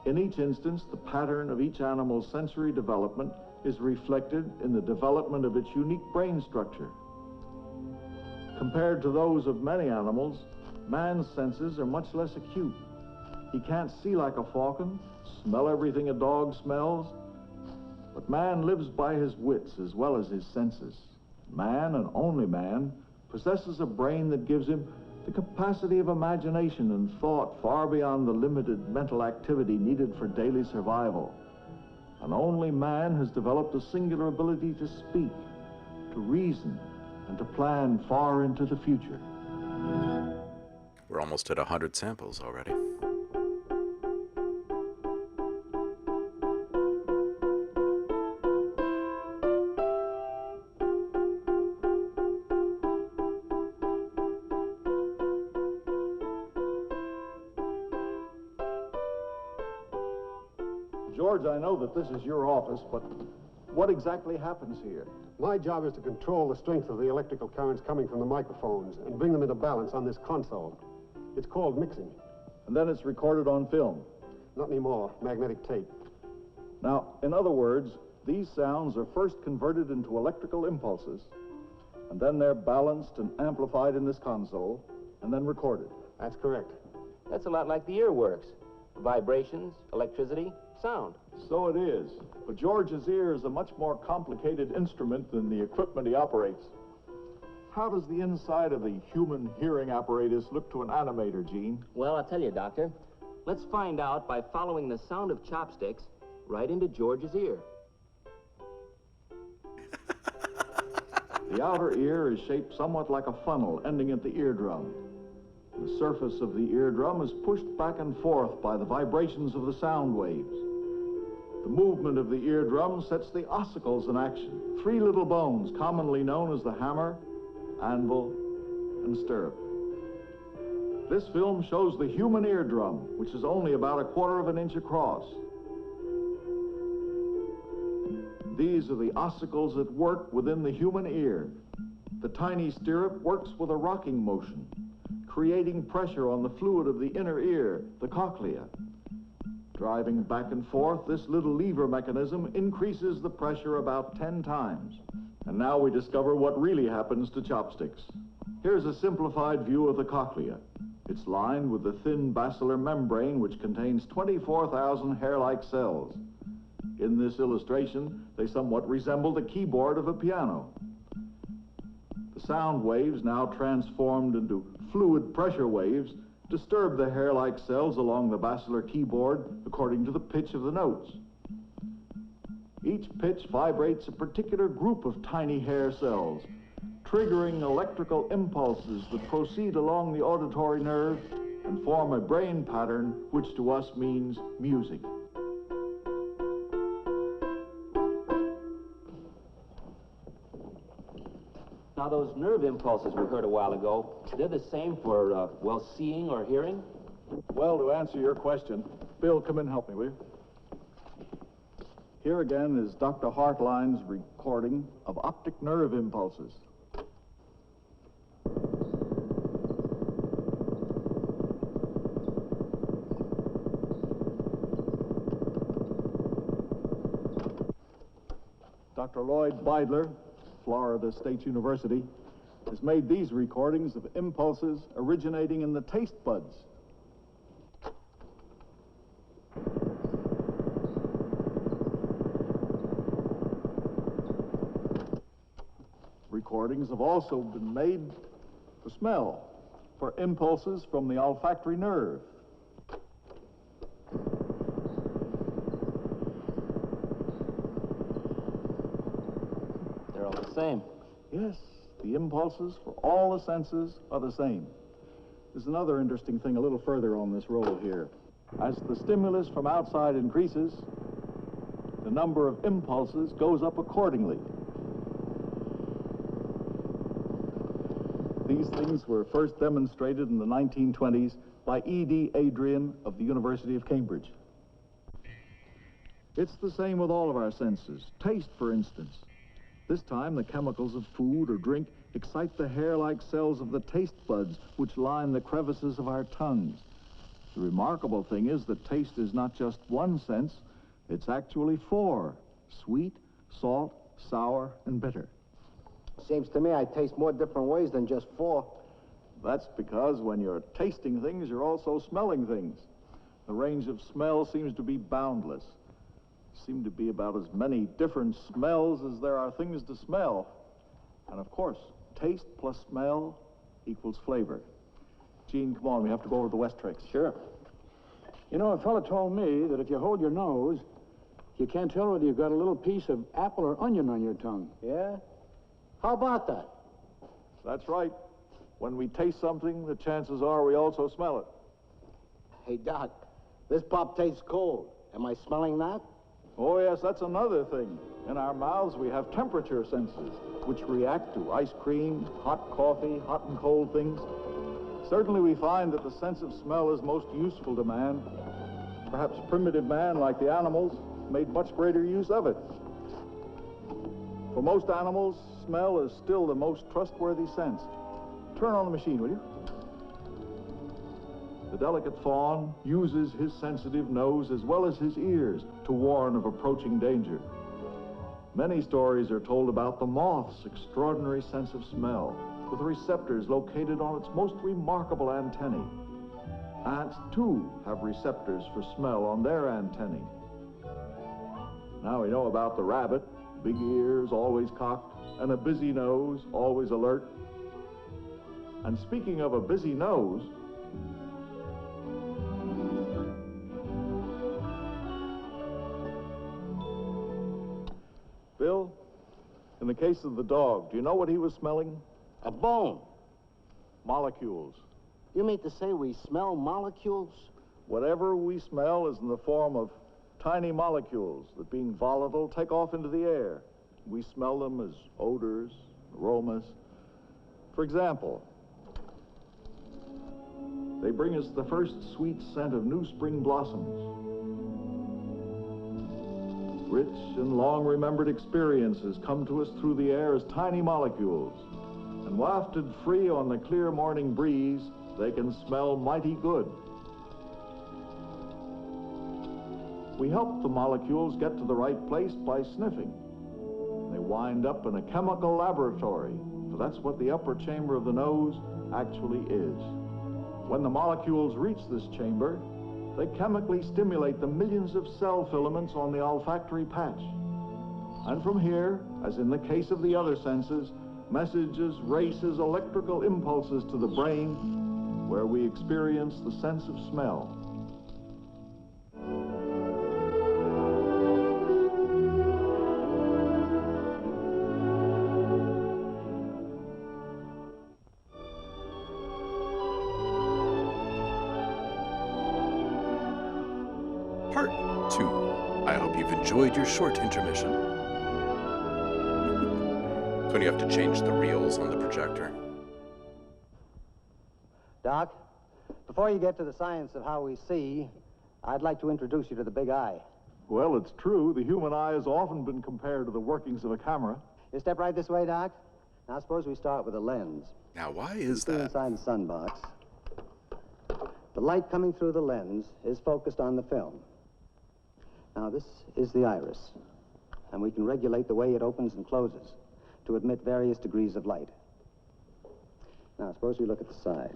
In each instance, the pattern of each animal's sensory development is reflected in the development of its unique brain structure. Compared to those of many animals, man's senses are much less acute. He can't see like a falcon, smell everything a dog smells, but man lives by his wits as well as his senses. Man, and only man, possesses a brain that gives him the capacity of imagination and thought far beyond the limited mental activity needed for daily survival. And only man has developed a singular ability to speak, to reason, and to plan far into the future. We're almost at 100 samples already. George, I know that this is your office, but what exactly happens here? My job is to control the strength of the electrical currents coming from the microphones and bring them into balance on this console. It's called mixing. And then it's recorded on film? Not anymore. Magnetic tape. Now, in other words, these sounds are first converted into electrical impulses, and then they're balanced and amplified in this console, and then recorded. That's correct. That's a lot like the ear works. Vibrations, electricity, sound. So it is. But George's ear is a much more complicated instrument than the equipment he operates. How does the inside of the human hearing apparatus look to an animator, Gene? Well, I'll tell you, Doctor. Let's find out by following the sound of chopsticks right into George's ear. The outer ear is shaped somewhat like a funnel ending at the eardrum. The surface of the eardrum is pushed back and forth by the vibrations of the sound waves. The movement of the eardrum sets the ossicles in action, three little bones commonly known as the hammer, anvil, and stirrup. This film shows the human eardrum, which is only about 1/4 of an inch across. These are the ossicles at work within the human ear. The tiny stirrup works with a rocking motion, creating pressure on the fluid of the inner ear, the cochlea. Driving back and forth, this little lever mechanism increases the pressure about 10 times. And now we discover what really happens to chopsticks. Here's a simplified view of the cochlea. It's lined with the thin basilar membrane, which contains 24,000 hair-like cells. In this illustration, they somewhat resemble the keyboard of a piano. The sound waves, now transformed into fluid pressure waves, disturb the hair-like cells along the basilar keyboard according to the pitch of the notes. Each pitch vibrates a particular group of tiny hair cells, triggering electrical impulses that proceed along the auditory nerve and form a brain pattern which to us means music. Now, those nerve impulses we heard a while ago, they're the same for, well, seeing or hearing? Well, to answer your question, Bill, come in and help me, will you? Here again is Dr. Hartline's recording of optic nerve impulses. Dr. Lloyd Beidler, Florida State University, has made these recordings of impulses originating in the taste buds. Recordings have also been made for smell, for impulses from the olfactory nerve. They're all the same. Yes, the impulses for all the senses are the same. There's another interesting thing a little further on this roll here. As the stimulus from outside increases, the number of impulses goes up accordingly. These things were first demonstrated in the 1920s by E.D. Adrian of the University of Cambridge. It's the same with all of our senses. Taste, for instance. This time, the chemicals of food or drink excite the hair-like cells of the taste buds, which line the crevices of our tongues. The remarkable thing is that taste is not just one sense, it's actually four: sweet, salt, sour, and bitter. Seems to me I taste more different ways than just four. That's because when you're tasting things, you're also smelling things. The range of smell seems to be boundless. Seem to be about as many different smells as there are things to smell. And of course, taste plus smell equals flavor. Gene, come on, we have to go over the West tricks. Sure. You know, a fella told me that if you hold your nose, you can't tell whether you've got a little piece of apple or onion on your tongue. Yeah? How about that? That's right. When we taste something, the chances are we also smell it. Hey, Doc, this pop tastes cold. Am I smelling that? Oh, yes, that's another thing. In our mouths, we have temperature senses, which react to ice cream, hot coffee, hot and cold things. Certainly, we find that the sense of smell is most useful to man. Perhaps primitive man, like the animals, made much greater use of it. For most animals, smell is still the most trustworthy sense. Turn on the machine, will you? The delicate fawn uses his sensitive nose as well as his ears to warn of approaching danger. Many stories are told about the moth's extraordinary sense of smell, with receptors located on its most remarkable antennae. Ants, too, have receptors for smell on their antennae. Now we know about the rabbit: big ears, always cocked, and a busy nose, always alert. And speaking of a busy nose, Bill, in the case of the dog, do you know what he was smelling? A bone. Molecules. You mean to say we smell molecules? Whatever we smell is in the form of tiny molecules that, being volatile, take off into the air. We smell them as odors, aromas. For example, they bring us the first sweet scent of new spring blossoms. Rich and long-remembered experiences come to us through the air as tiny molecules. And wafted free on the clear morning breeze, they can smell mighty good. We help the molecules get to the right place by sniffing. They wind up in a chemical laboratory, for that's what the upper chamber of the nose actually is. When the molecules reach this chamber, they chemically stimulate the millions of cell filaments on the olfactory patch. And from here, as in the case of the other senses, messages races electrical impulses to the brain, where we experience the sense of smell. Part 2. I hope you've enjoyed your short intermission. When you have to change the reels on the projector. Doc, before you get to the science of how we see, I'd like to introduce you to the big eye. Well, it's true, the human eye has often been compared to the workings of a camera. You step right this way, Doc. Now suppose we start with a lens. Now, why is See that? inside the sunbox. The light coming through the lens is focused on the film. Now, this is the iris, and we can regulate the way it opens and closes to admit various degrees of light. Now, suppose we look at the side.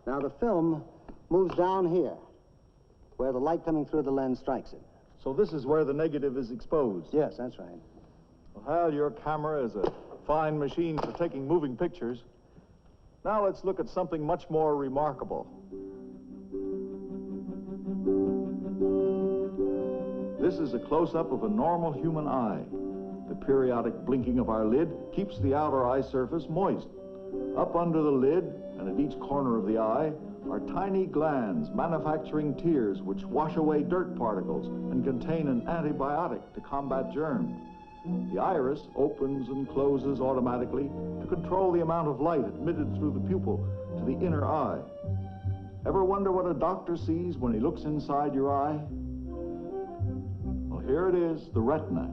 Now, the film moves down here, where the light coming through the lens strikes it. So this is where the negative is exposed. Yes, that's right. Well, Hal, your camera is a fine machine for taking moving pictures. Now let's look at something much more remarkable. This is a close-up of a normal human eye. The periodic blinking of our lid keeps the outer eye surface moist. Up under the lid and at each corner of the eye are tiny glands manufacturing tears which wash away dirt particles and contain an antibiotic to combat germs. The iris opens and closes automatically to control the amount of light admitted through the pupil to the inner eye. Ever wonder what a doctor sees when he looks inside your eye? Well, here it is, the retina,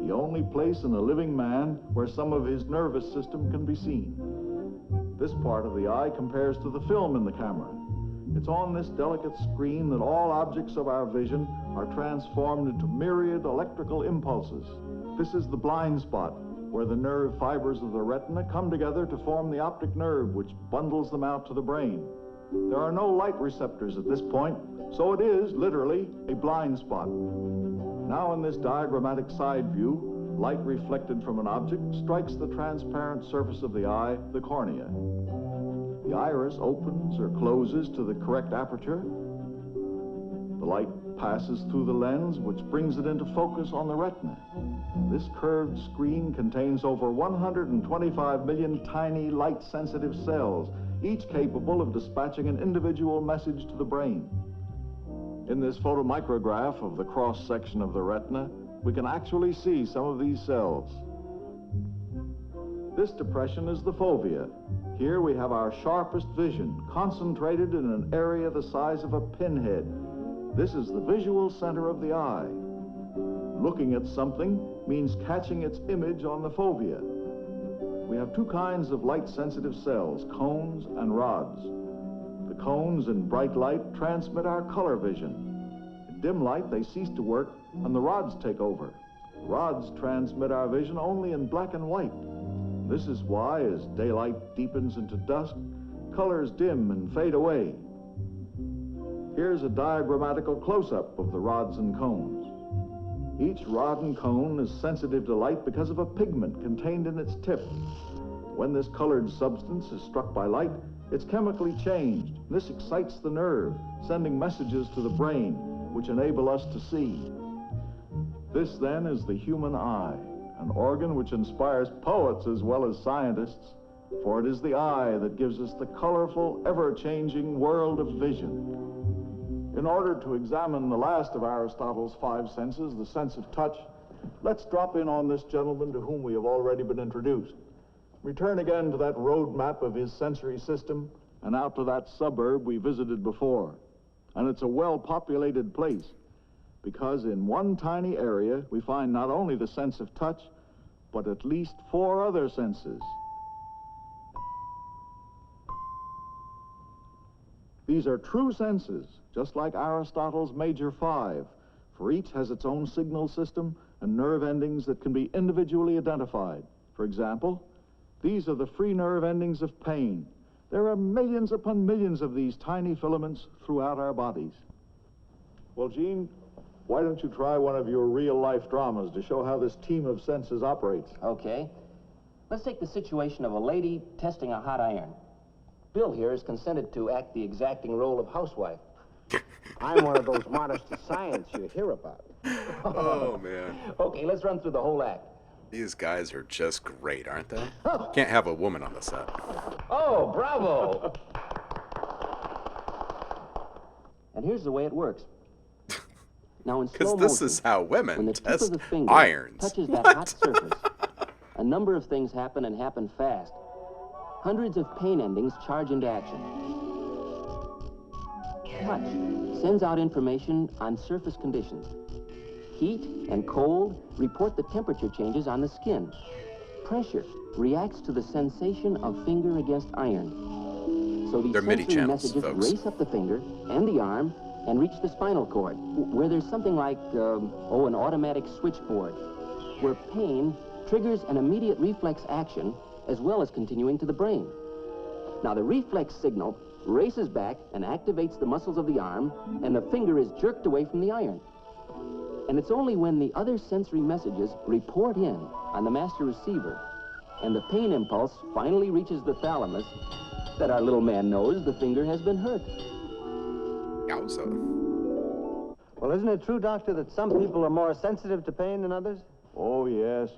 the only place in a living man where some of his nervous system can be seen. This part of the eye compares to the film in the camera. It's on this delicate screen that all objects of our vision are transformed into myriad electrical impulses. This is the blind spot, where the nerve fibers of the retina come together to form the optic nerve, which bundles them out to the brain. There are no light receptors at this point, so it is, literally, a blind spot. Now in this diagrammatic side view, light reflected from an object strikes the transparent surface of the eye, the cornea. The iris opens or closes to the correct aperture. The light passes through the lens, which brings it into focus on the retina. This curved screen contains over 125 million tiny light-sensitive cells, each capable of dispatching an individual message to the brain. In this photomicrograph of the cross-section of the retina, we can actually see some of these cells. This depression is the fovea. Here we have our sharpest vision, concentrated in an area the size of a pinhead. This is the visual center of the eye. Looking at something means catching its image on the fovea. We have two kinds of light-sensitive cells, cones and rods. The cones in bright light transmit our color vision. In dim light, they cease to work, and the rods take over. Rods transmit our vision only in black and white. This is why, as daylight deepens into dusk, colors dim and fade away. Here's a diagrammatical close-up of the rods and cones. Each rod and cone is sensitive to light because of a pigment contained in its tip. When this colored substance is struck by light, it's chemically changed. This excites the nerve, sending messages to the brain, which enable us to see. This, then, is the human eye, an organ which inspires poets as well as scientists, for it is the eye that gives us the colorful, ever-changing world of vision. In order to examine the last of Aristotle's five senses, the sense of touch, let's drop in on this gentleman to whom we have already been introduced. Return again to that road map of his sensory system and out to that suburb we visited before. And it's a well-populated place. because in one tiny area we find not only the sense of touch, but at least 4 other senses. These are true senses, just like Aristotle's major 5, for each has its own signal system and nerve endings that can be individually identified. For example, these are the free nerve endings of pain. There are millions upon millions of these tiny filaments throughout our bodies. Well, Gene, why don't you try one of your real-life dramas to show how this team of senses operates? Okay. Let's take the situation of a lady testing a hot iron. Bill here has consented to act the exacting role of housewife. I'm one of those martyrs to science you hear about. Oh, man. Okay, let's run through the whole act. These guys are just great, aren't they? Can't have a woman on the set. Oh, bravo! And here's the way it works. Now in slow Because motion, this is how when women the tip test of the finger irons. touches that What? hot surface, a number of things happen and happen fast. Hundreds of pain endings charge into action. Touch sends out information on surface conditions. Heat and cold report the temperature changes on the skin. Pressure reacts to the sensation of finger against iron. So these They're MIDI sensory channels, messages folks. race up the finger and the arm and reach the spinal cord, where there's something like, an automatic switchboard, where pain triggers an immediate reflex action as well as continuing to the brain. Now, the reflex signal races back and activates the muscles of the arm, and the finger is jerked away from the iron. And it's only when the other sensory messages report in on the master receiver and the pain impulse finally reaches the thalamus that our little man knows the finger has been hurt. Yowza. Well, isn't it true, Doctor, that some people are more sensitive to pain than others? Oh, yes,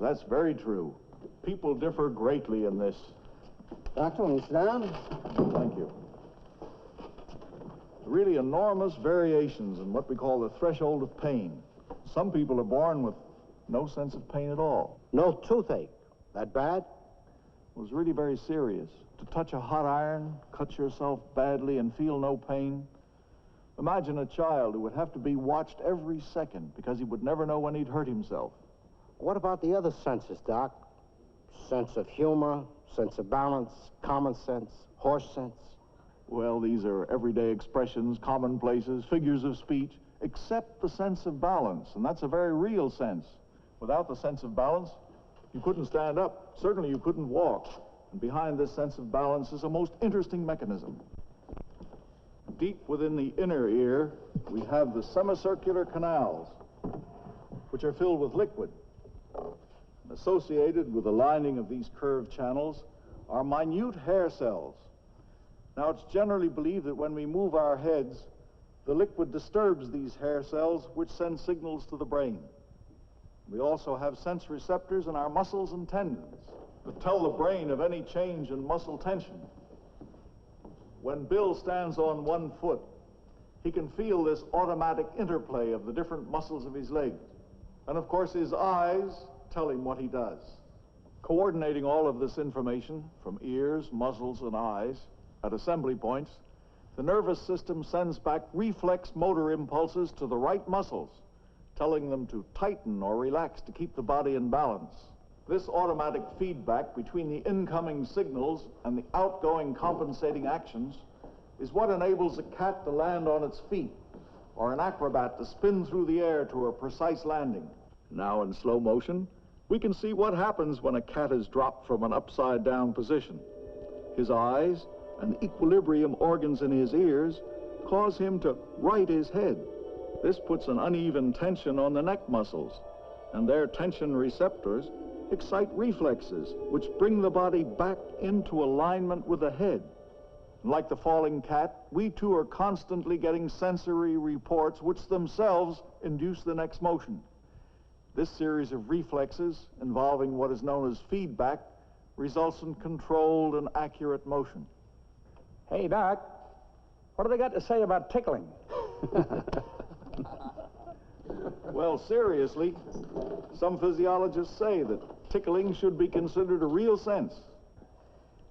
that's very true. People differ greatly in this. Doctor, will you sit down? Thank you. Really enormous variations in what we call the threshold of pain. Some people are born with no sense of pain at all. No toothache. That bad? It was really very serious. To touch a hot iron, cut yourself badly, and feel no pain. Imagine a child who would have to be watched every second because he would never know when he'd hurt himself. What about the other senses, Doc? Sense of humor, sense of balance, common sense, horse sense? Well, these are everyday expressions, commonplaces, figures of speech, except the sense of balance, and that's a very real sense. Without the sense of balance, you couldn't stand up. Certainly you couldn't walk. And behind this sense of balance is a most interesting mechanism. Deep within the inner ear, we have the semicircular canals, which are filled with liquid. Associated with the lining of these curved channels are minute hair cells. Now, it's generally believed that when we move our heads, the liquid disturbs these hair cells, which send signals to the brain. We also have sense receptors in our muscles and tendons that tell the brain of any change in muscle tension. When Bill stands on one foot, he can feel this automatic interplay of the different muscles of his legs. And of course, his eyes tell him what he does. Coordinating all of this information from ears, muzzles, and eyes at assembly points, the nervous system sends back reflex motor impulses to the right muscles, telling them to tighten or relax to keep the body in balance. This automatic feedback between the incoming signals and the outgoing compensating actions is what enables a cat to land on its feet or an acrobat to spin through the air to a precise landing. Now in slow motion, we can see what happens when a cat is dropped from an upside-down position. His eyes and the equilibrium organs in his ears cause him to right his head. This puts an uneven tension on the neck muscles, and their tension receptors excite reflexes, which bring the body back into alignment with the head. Like the falling cat, we too are constantly getting sensory reports which themselves induce the next motion. This series of reflexes, involving what is known as feedback, results in controlled and accurate motion. Hey, Doc, what do they got to say about tickling? Well, seriously, some physiologists say that tickling should be considered a real sense.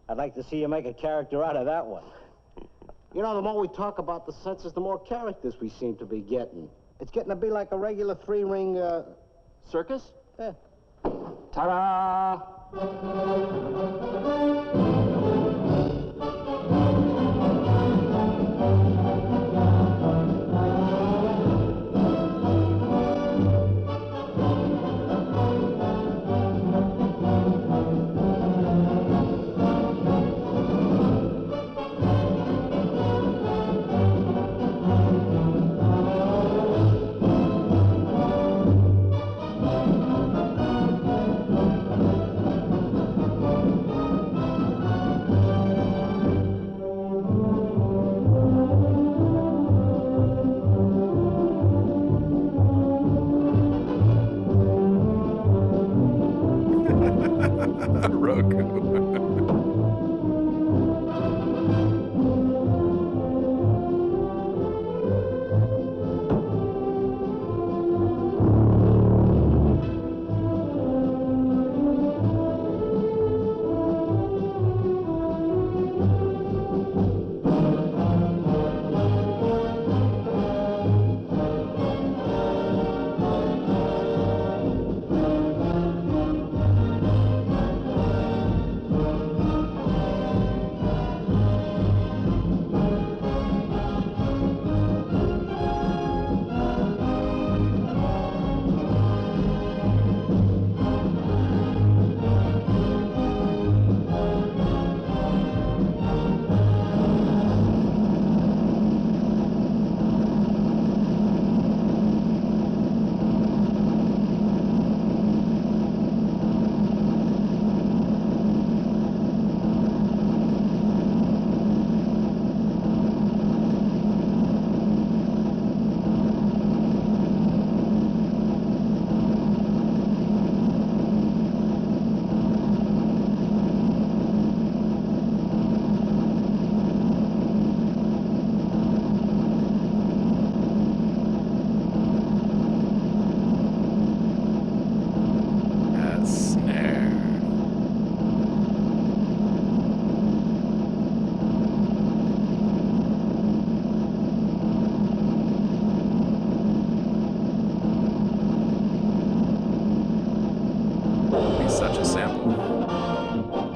I'd like to see you make a character out of that one. You know, the more we talk about the senses, the more characters we seem to be getting. It's getting to be like a regular three-ring, Circus? Yeah. Ta-da! Roku. Such a sample.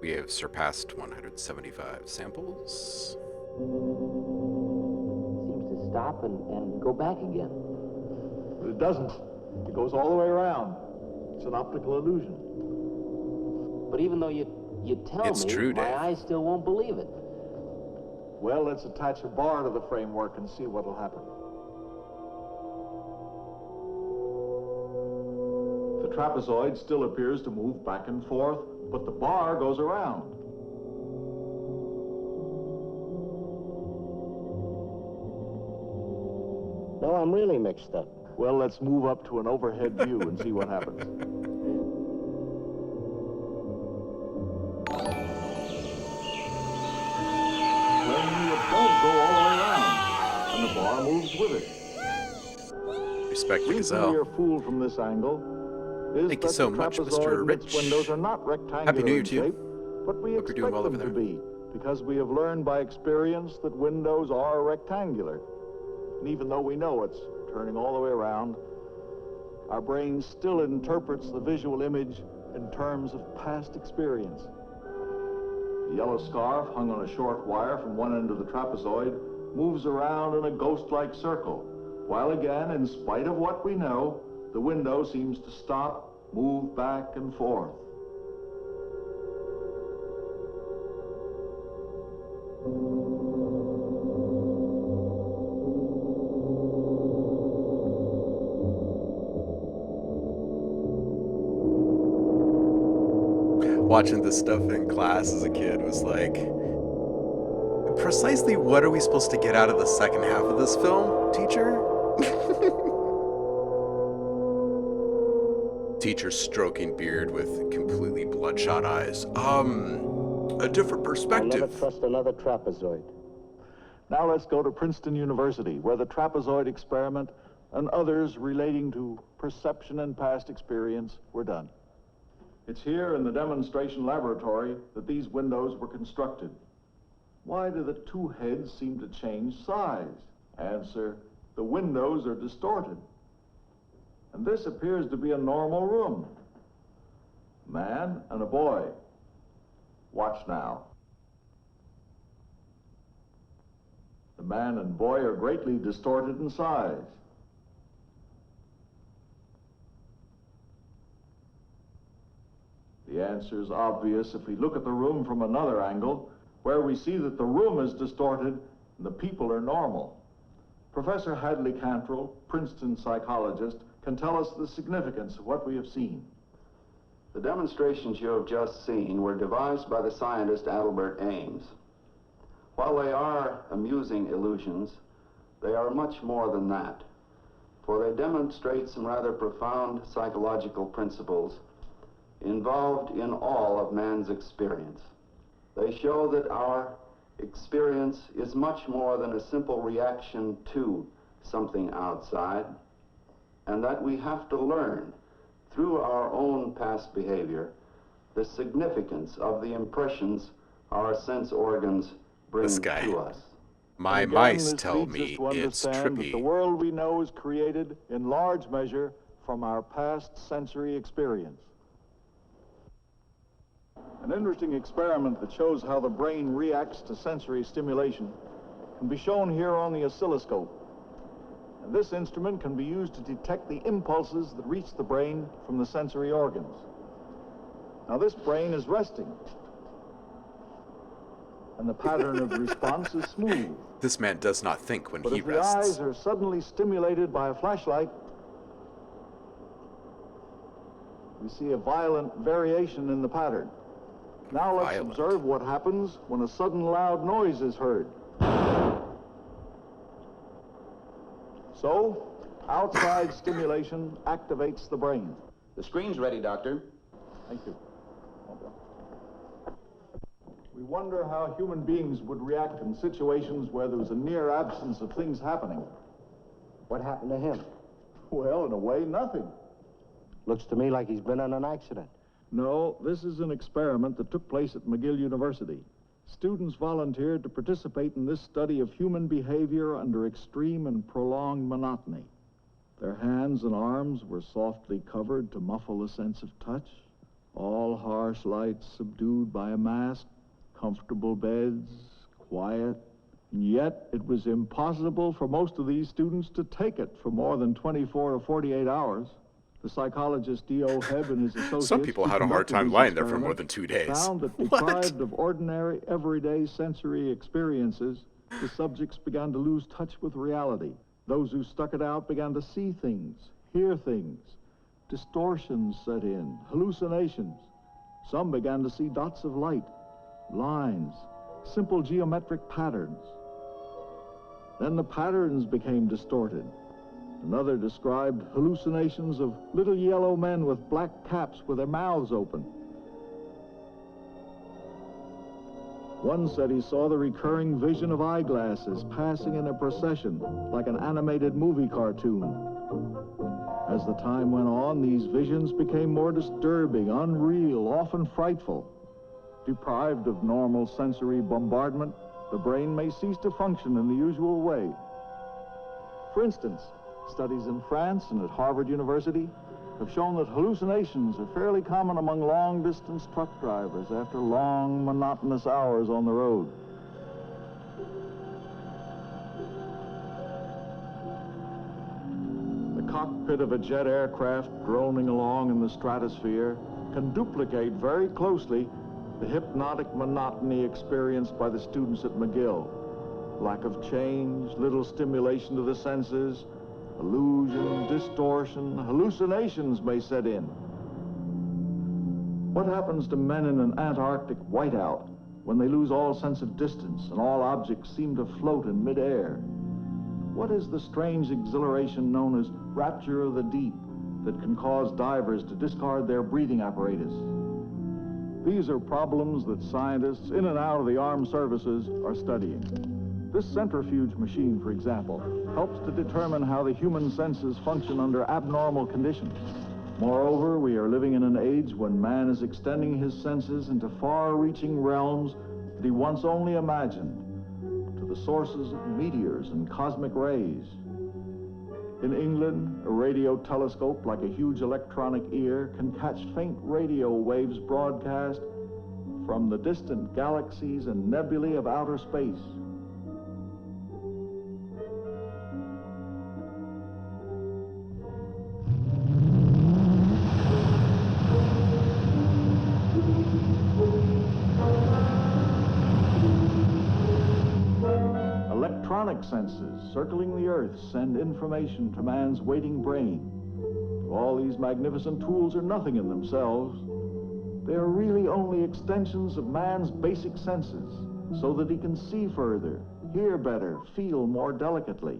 We have surpassed 175 samples. Seems to stop and go back again. But it doesn't. It goes all the way around. It's an optical illusion. But even though you tell It's me, true, my Dave. eyes still won't believe it. Well, let's attach a bar to the framework and see what'll happen. The trapezoid still appears to move back and forth, but the bar goes around. No, I'm really mixed up. Well, let's move up to an overhead view and see what happens. Well, it does go all the way around, and the bar moves with it. Respect the The reason we gazelle. are fooled from this angle is Thank you that so the much, trapezoid Mr. and its Rich. windows are not rectangular Happy New Year in to you. shape, but we Hope you're doing expect well them over to there. be, because we have learned by experience that windows are rectangular. And even though we know it's turning all the way around, our brain still interprets the visual image in terms of past experience. The yellow scarf hung on a short wire from one end of the trapezoid moves around in a ghost-like circle, while again, in spite of what we know, the window seems to stop, move back and forth. Watching this stuff in class as a kid was like precisely what are we supposed to get out of the second half of this film, teacher? Teacher stroking beard with completely bloodshot eyes. A different perspective. I'll never trust another trapezoid. Now let's go to Princeton University, where the trapezoid experiment and others relating to perception and past experience were done. It's here in the demonstration laboratory that these windows were constructed. Why do the two heads seem to change size? Answer, the windows are distorted. And this appears to be a normal room. Man and a boy. Watch now. The man and boy are greatly distorted in size. The answer is obvious if we look at the room from another angle, where we see that the room is distorted and the people are normal. Professor Hadley Cantrell, Princeton psychologist, can tell us the significance of what we have seen. The demonstrations you have just seen were devised by the scientist Albert Ames. While they are amusing illusions, they are much more than that, for they demonstrate some rather profound psychological principles involved in all of man's experience. They show that our experience is much more than a simple reaction to something outside, and that we have to learn through our own past behavior the significance of the impressions our sense organs bring to us. My Again, mice this tell leads us me to it's understand that the trippy. world we know is created in large measure from our past sensory experience. An interesting experiment that shows how the brain reacts to sensory stimulation can be shown here on the oscilloscope. And this instrument can be used to detect the impulses that reach the brain from the sensory organs. Now this brain is resting, and the pattern of response is smooth. This man does not think when But he if the eyes rests. are suddenly stimulated by a flashlight, we see a violent variation in the pattern. Now let's observe what happens when a sudden loud noise is heard. So, outside stimulation activates the brain. The screen's ready, Doctor. Thank you. We wonder how human beings would react in situations where there was a near absence of things happening. What happened to him? Well, in a way, nothing. Looks to me like he's been in an accident. No, this is an experiment that took place at McGill University. Students volunteered to participate in this study of human behavior under extreme and prolonged monotony. Their hands and arms were softly covered to muffle the sense of touch. All harsh lights subdued by a mask, comfortable beds, quiet. And yet, it was impossible for most of these students to take it for more than 24 to 48 hours. The psychologist D.O. Hebb and his associates... Some people had a hard time lying there for more than 2 days. ...found that deprived of ordinary, everyday sensory experiences, the subjects began to lose touch with reality. Those who stuck it out began to see things, hear things. Distortions set in, hallucinations. Some began to see dots of light, lines, simple geometric patterns. Then the patterns became distorted. Another described hallucinations of little yellow men with black caps with their mouths open. One said he saw the recurring vision of eyeglasses passing in a procession, like an animated movie cartoon. As the time went on, these visions became more disturbing, unreal, often frightful. Deprived of normal sensory bombardment, the brain may cease to function in the usual way. For instance, studies in France and at Harvard University have shown that hallucinations are fairly common among long-distance truck drivers after long, monotonous hours on the road. The cockpit of a jet aircraft droning along in the stratosphere can duplicate very closely the hypnotic monotony experienced by the students at McGill. Lack of change, little stimulation to the senses, illusion, distortion, hallucinations may set in. What happens to men in an Antarctic whiteout when they lose all sense of distance and all objects seem to float in midair? What is the strange exhilaration known as rapture of the deep that can cause divers to discard their breathing apparatus? These are problems that scientists in and out of the armed services are studying. This centrifuge machine, for example, helps to determine how the human senses function under abnormal conditions. Moreover, we are living in an age when man is extending his senses into far-reaching realms that he once only imagined, to the sources of meteors and cosmic rays. In England, a radio telescope, like a huge electronic ear, can catch faint radio waves broadcast from the distant galaxies and nebulae of outer space. Electronic senses circling the Earth send information to man's waiting brain. All these magnificent tools are nothing in themselves. They are really only extensions of man's basic senses, so that he can see further, hear better, feel more delicately.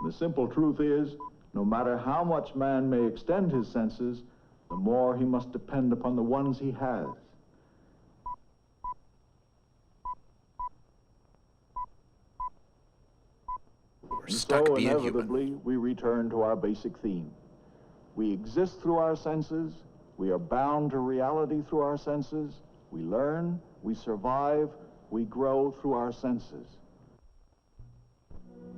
The simple truth is, no matter how much man may extend his senses, the more he must depend upon the ones he has. We're stuck so being human. inevitably, we return to our basic theme. We exist through our senses. We are bound to reality through our senses. We learn, we survive, we grow through our senses.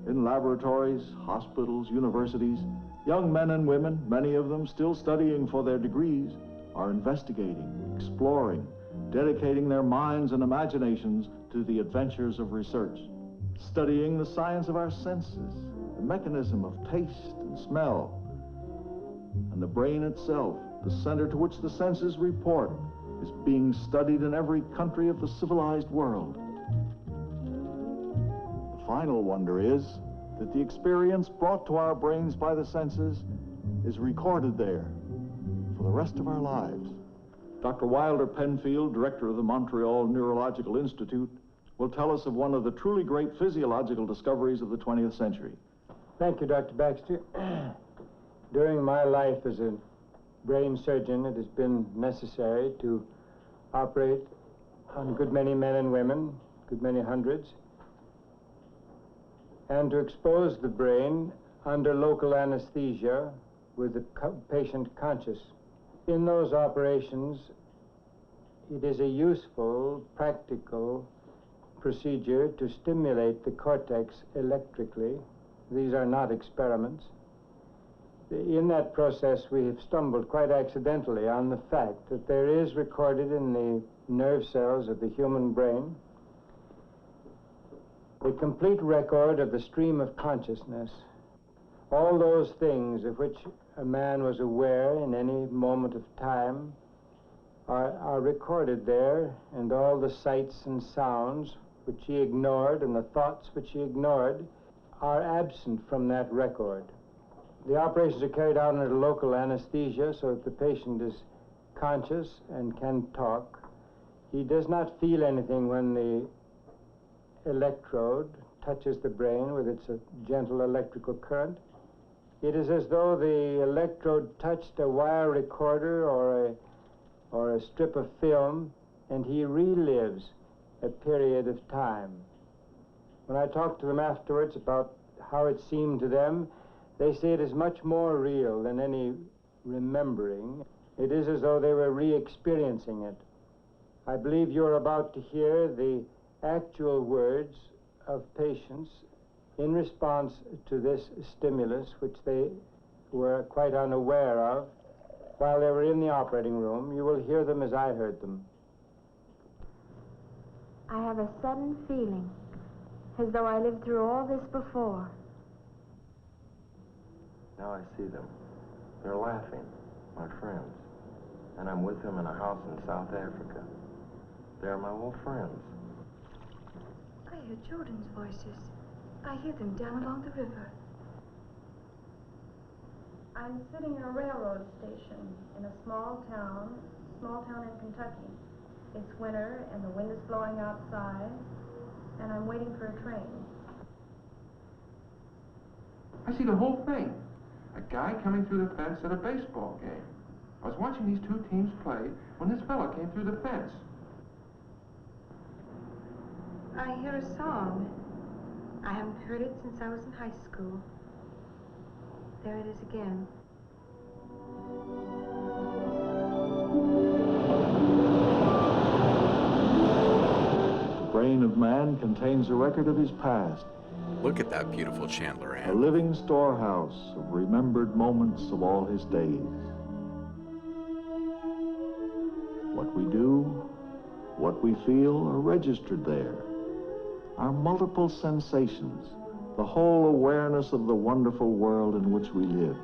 In laboratories, hospitals, universities, young men and women, many of them still studying for their degrees, are investigating, exploring, dedicating their minds and imaginations to the adventures of research, studying the science of our senses, the mechanism of taste and smell, and the brain itself, the center to which the senses report, is being studied in every country of the civilized world. The final wonder is that the experience brought to our brains by the senses is recorded there for the rest of our lives. Dr. Wilder Penfield, director of the Montreal Neurological Institute, will tell us of one of the truly great physiological discoveries of the 20th century. Thank you, Dr. Baxter. During my life as a brain surgeon, it has been necessary to operate on a good many men and women, a good many hundreds, and to expose the brain under local anesthesia with the patient conscious. In those operations, it is a useful, practical procedure to stimulate the cortex electrically. These are not experiments. In that process, we have stumbled quite accidentally on the fact that there is recorded in the nerve cells of the human brain a complete record of the stream of consciousness. All those things of which a man was aware in any moment of time are recorded there, and all the sights and sounds which he ignored and the thoughts which he ignored are absent from that record. The operations are carried out under local anesthesia so that the patient is conscious and can talk. He does not feel anything when the electrode touches the brain with its gentle electrical current. It is as though the electrode touched a wire recorder or a strip of film, and he relives a period of time. When I talk to them afterwards about how it seemed to them, they say it is much more real than any remembering. It is as though they were re-experiencing it. I believe you're about to hear the actual words of patients in response to this stimulus, which they were quite unaware of while they were in the operating room. You will hear them as I heard them. I have a sudden feeling as though I lived through all this before. Now I see them. They're laughing, my friends. And I'm with them in a house in South Africa. They're my old friends. I hear children's voices. I hear them down along the river. I'm sitting in a railroad station in a small town in Kentucky. It's winter and the wind is blowing outside, and I'm waiting for a train. I see the whole thing. A guy coming through the fence at a baseball game. I was watching these two teams play when this fellow came through the fence. I hear a song. I haven't heard it since I was in high school. There it is again. The brain of man contains a record of his past, Look at that beautiful Chandler a amp. living storehouse of remembered moments of all his days. What we do, what we feel are registered there. Our multiple sensations, the whole awareness of the wonderful world in which we live.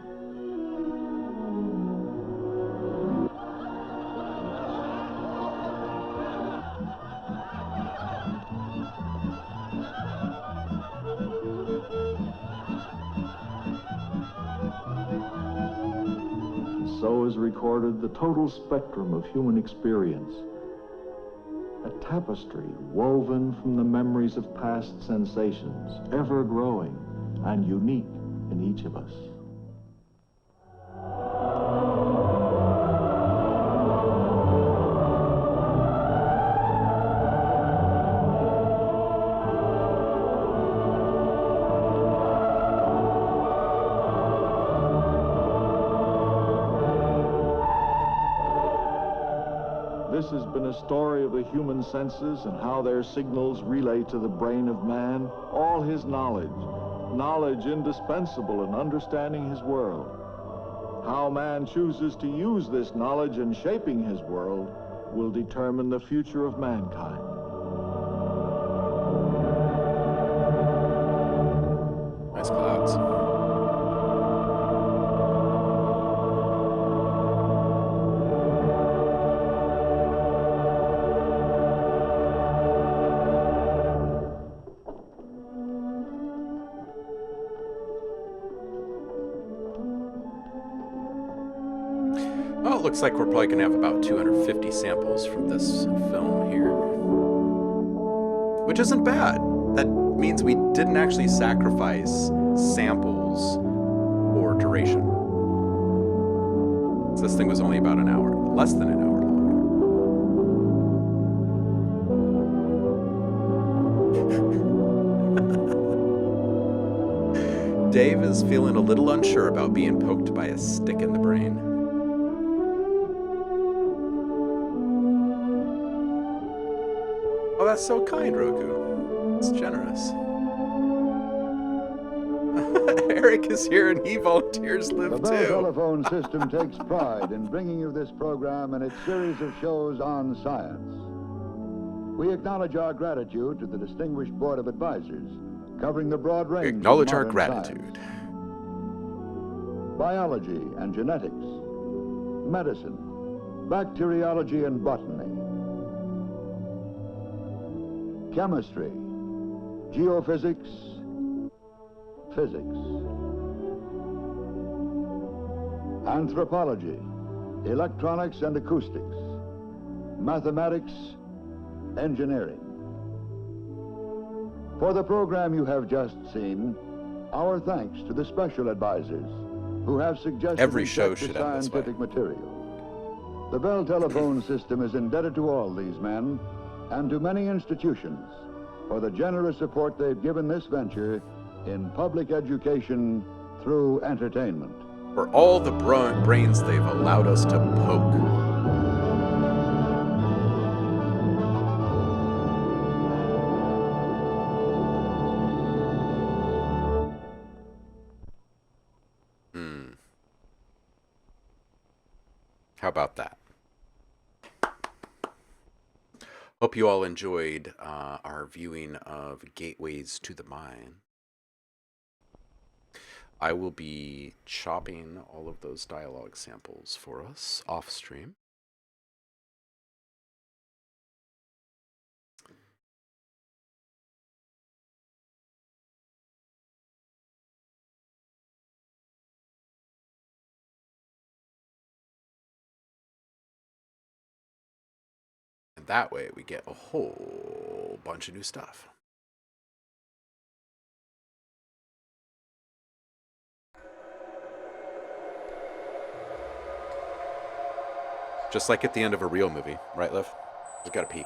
So is recorded the total spectrum of human experience, a tapestry woven from the memories of past sensations, ever growing and unique in each of us. This has been a story of the human senses and how their signals relay to the brain of man all his knowledge indispensable in understanding his world. How man chooses to use this knowledge in shaping his world will determine the future of mankind. Nice clouds. Well, it looks like we're probably going to have about 250 samples from this film here. Which isn't bad. That means we didn't actually sacrifice samples or duration. So this thing was only about an hour, less than an hour long. Dave is feeling a little unsure about being poked by a stick in the brain. Oh, that's so kind, Roku. It's generous. Eric is here and he volunteers live The Bell too. telephone system takes pride in bringing you this program and its series of shows on science. We acknowledge our gratitude to the distinguished Board of Advisors, covering the broad range of Acknowledge our modern gratitude. science. Biology and genetics, medicine, bacteriology and botany, chemistry, geophysics, physics, anthropology, electronics and acoustics, mathematics, engineering. For the program you have just seen, our thanks to the special advisors who have suggested Every show the should end this way. scientific material. The Bell telephone system is indebted to all these men and to many institutions for the generous support they've given this venture in public education through entertainment. For all the brains they've allowed us to poke. How about that? Hope you all enjoyed our viewing of Gateways to the Mind. I will be chopping all of those dialogue samples for us off stream. And that way we get a whole bunch of new stuff. Just like at the end of a real movie, right, Liv? Just gotta pee.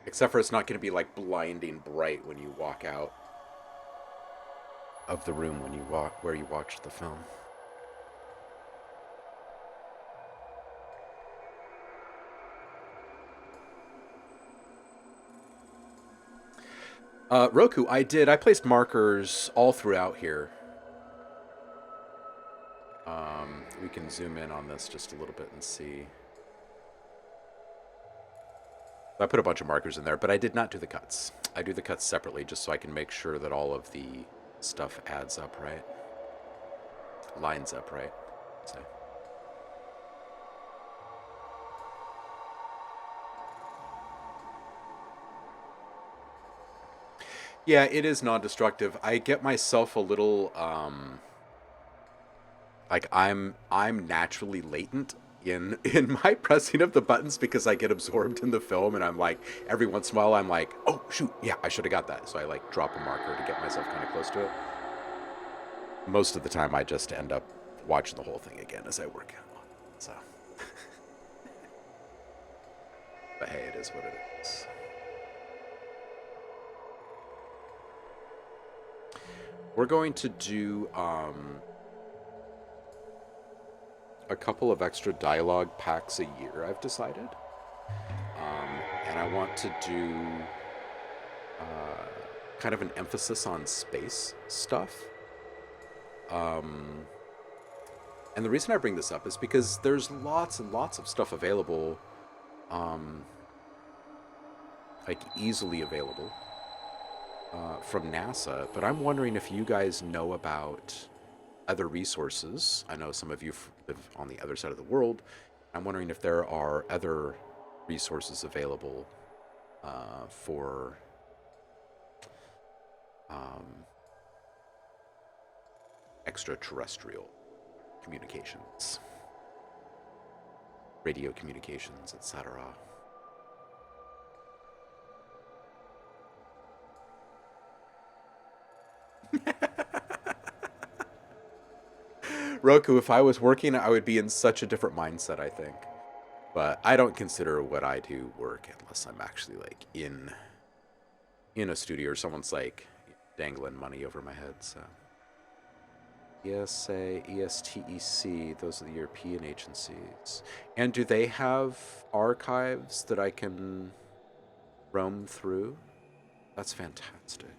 Except for it's not going to be like blinding bright when you walk out of the room when you where you watched the film. Roku, I did. I placed markers all throughout here. We can zoom in on this just a little bit and see. I put a bunch of markers in there, but I did not do the cuts. I do the cuts separately just so I can make sure that all of the stuff adds up right. Lines up right. So. Yeah, it is non-destructive. I get myself a little like I'm naturally latent in my pressing of the buttons because I get absorbed in the film, and I'm like, every once in a while I'm like, oh shoot, yeah, I should have got that. So I like drop a marker to get myself kind of close to it. Most of the time I just end up watching the whole thing again as I work out. So but hey, it is what it is. We're going to do a couple of extra dialogue packs a year, I've decided. And I want to do kind of an emphasis on space stuff. And the reason I bring this up is because there's lots and lots of stuff available, like easily available from NASA. But I'm wondering if you guys know about other resources. I know some of you live on the other side of the world. I'm wondering if there are other resources available for extraterrestrial communications, radio communications, etc. Roku, if I was working, I would be in such a different mindset, I think. But I don't consider what I do work unless I'm actually like in a studio or someone's like dangling money over my head. So ESA, ESTEC, those are the European agencies. And do they have archives that I can roam through? That's fantastic.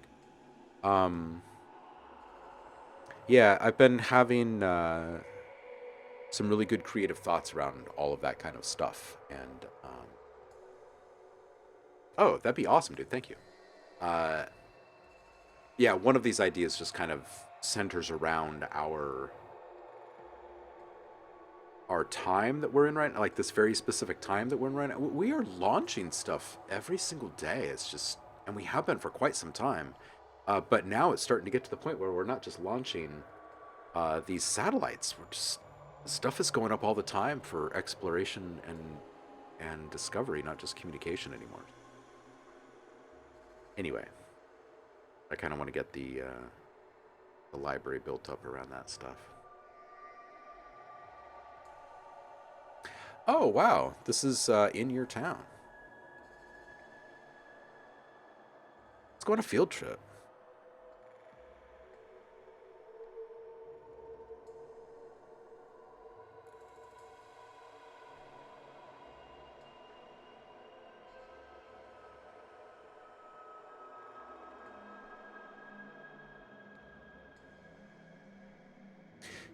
Yeah, I've been having some really good creative thoughts around all of that kind of stuff. And oh, that'd be awesome, dude. Thank you. Yeah, one of these ideas just kind of centers around our time that we're in right now, like this very specific time that we're in right now. We are launching stuff every single day. It's just, and we have been for quite some time. But now it's starting to get to the point where we're not just launching these satellites. We're just, stuff is going up all the time for exploration and discovery, not just communication anymore. Anyway, I kind of want to get the library built up around that stuff. Oh, wow. This is in your town. Let's go on a field trip.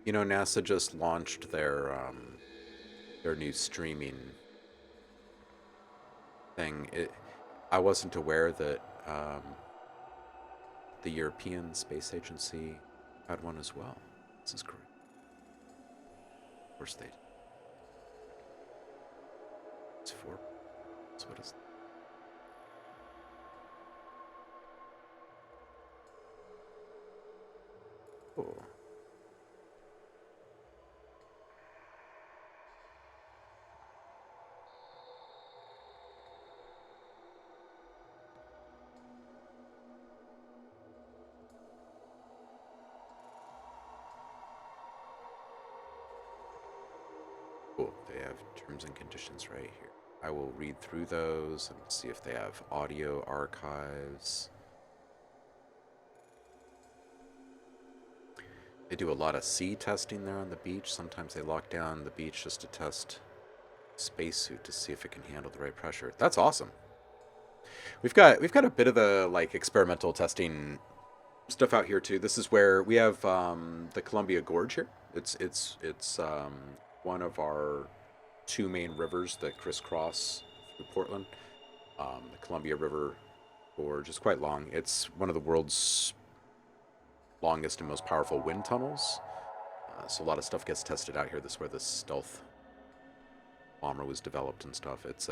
You know, NASA just launched their new streaming thing. I wasn't aware that the European Space Agency had one as well. This is great. Of course they did. It's 4. So what is? Oh. Cool. They have terms and conditions right here. I will read through those and see if they have audio archives. They do a lot of sea testing there on the beach. Sometimes they lock down the beach just to test spacesuit to see if it can handle the right pressure. That's awesome. We've got a bit of the like experimental testing stuff out here too. This is where we have the Columbia Gorge here. It's one of our two main rivers that crisscross through Portland. The Columbia River Gorge is quite long. It's one of the world's longest and most powerful wind tunnels. So a lot of stuff gets tested out here. This is where the stealth bomber was developed and stuff. It's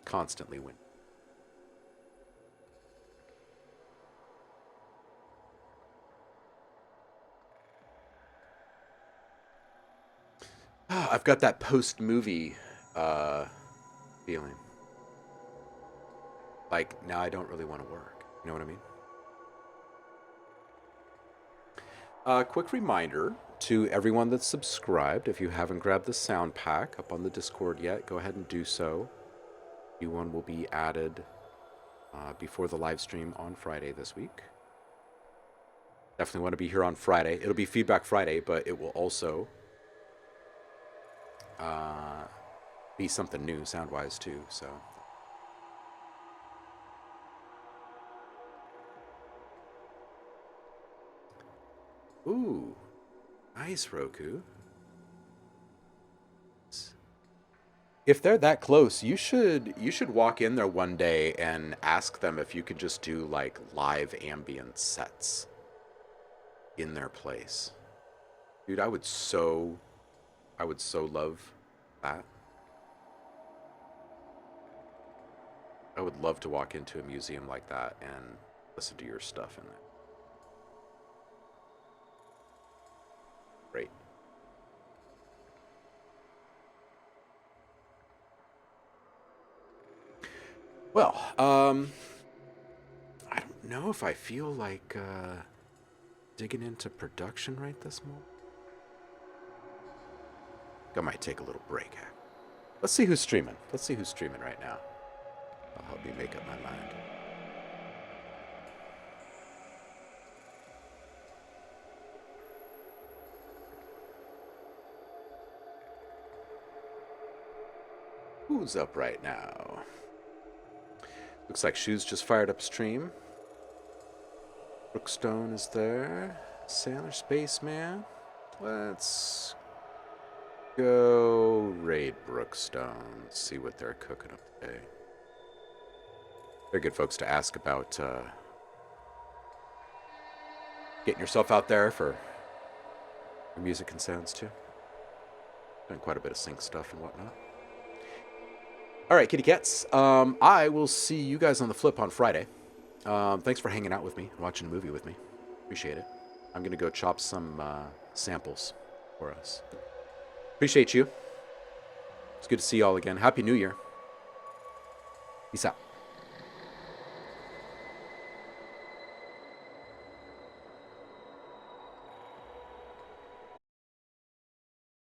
constantly wind. I've got that post-movie feeling. Like, now I don't really want to work. You know what I mean? Quick reminder to everyone that's subscribed, if you haven't grabbed the sound pack up on the Discord yet, go ahead and do so. New one will be added before the live stream on Friday this week. Definitely want to be here on Friday. It'll be Feedback Friday, but it will also be something new sound-wise too, so. Ooh, nice, Roku. If they're that close, you should walk in there one day and ask them if you could just do like live ambient sets in their place. Dude, I would so love that. I would love to walk into a museum like that and listen to your stuff in there. Great. Well, I don't know if I feel like digging into production right this moment. I might take a little break. Let's see who's streaming. Let's see who's streaming right now. That'll help me make up my mind. Who's up right now? Looks like Shoes just fired up stream. Brookstone is there. Sailor Spaceman. Let's go raid Brookstone. See what they're cooking up today. Very good folks to ask about getting yourself out there for music and sounds too. Done quite a bit of sync stuff and whatnot. All right, kitty cats. I will see you guys on the flip on Friday. Thanks for hanging out with me, watching a movie with me. Appreciate it. I'm going to go chop some samples for us. Appreciate you. It's good to see you all again. Happy New Year. Peace out.